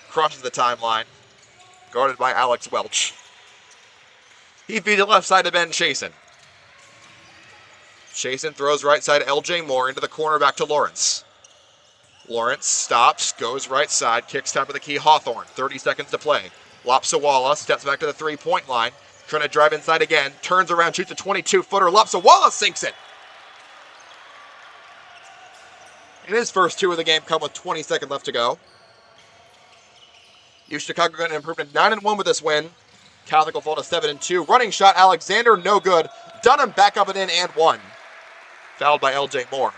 crosses the timeline, guarded by Alex Welch. He feeds it left side to Ben Chasen. Chasen throws right side LJ Moore into the corner back to Lawrence. Lawrence stops, goes right side, kicks top of the key Hawthorne. 30 seconds to play. Lapsawala steps back to the three-point line, trying to drive inside again, turns around, shoots a 22-footer. Lapsawala sinks it. And his first 2 of the game come with 20 seconds left to go. U Chicago going to improve to 9-1 with this win. Catholic will fall to 7-2. Running shot, Alexander, no good. Dunham back up and in and 1. Fouled by LJ Moore.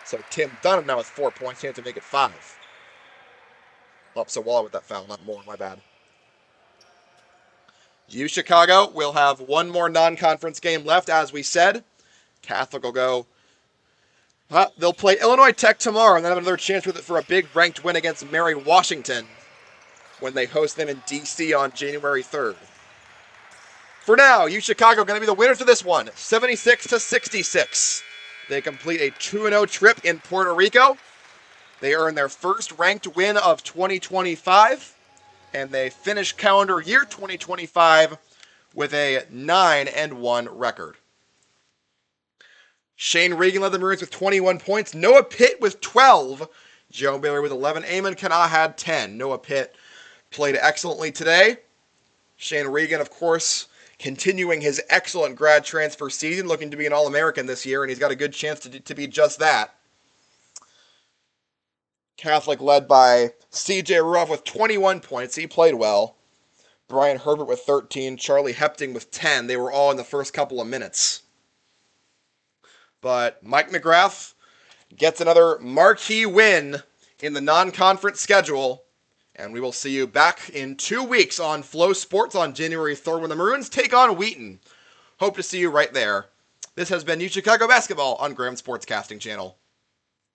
So Tim Dunham now with 4 points, chance to make it 5. Lapsawala with that foul, not Moore, my bad. U Chicago will have one more non-conference game left, as we said. Catholic will go. They'll play Illinois Tech tomorrow, and then have another chance for a big ranked win against Mary Washington when they host them in D.C. on January 3rd. For now, U Chicago going to be the winners of this one, 76-66. They complete a 2-0 trip in Puerto Rico. They earn their first ranked win of 2025, and they finish calendar year 2025 with a 9-1 record. Shane Regan led the Maroons with 21 points. Noah Pitt with 12. Joe Bailey with 11. Eamon Kana had 10. Noah Pitt played excellently today. Shane Regan, of course, continuing his excellent grad transfer season, looking to be an All-American this year, and he's got a good chance to be just that. Catholic led by C.J. Ruff with 21 points. He played well. Brian Herbert with 13. Charlie Hepting with 10. They were all in the first couple of minutes. But Mike McGrath gets another marquee win in the non-conference schedule. And we will see you back in 2 weeks on Flow Sports on January 3rd when the Maroons take on Wheaton. Hope to see you right there. This has been U Chicago Basketball on Graham Sportscasting Channel.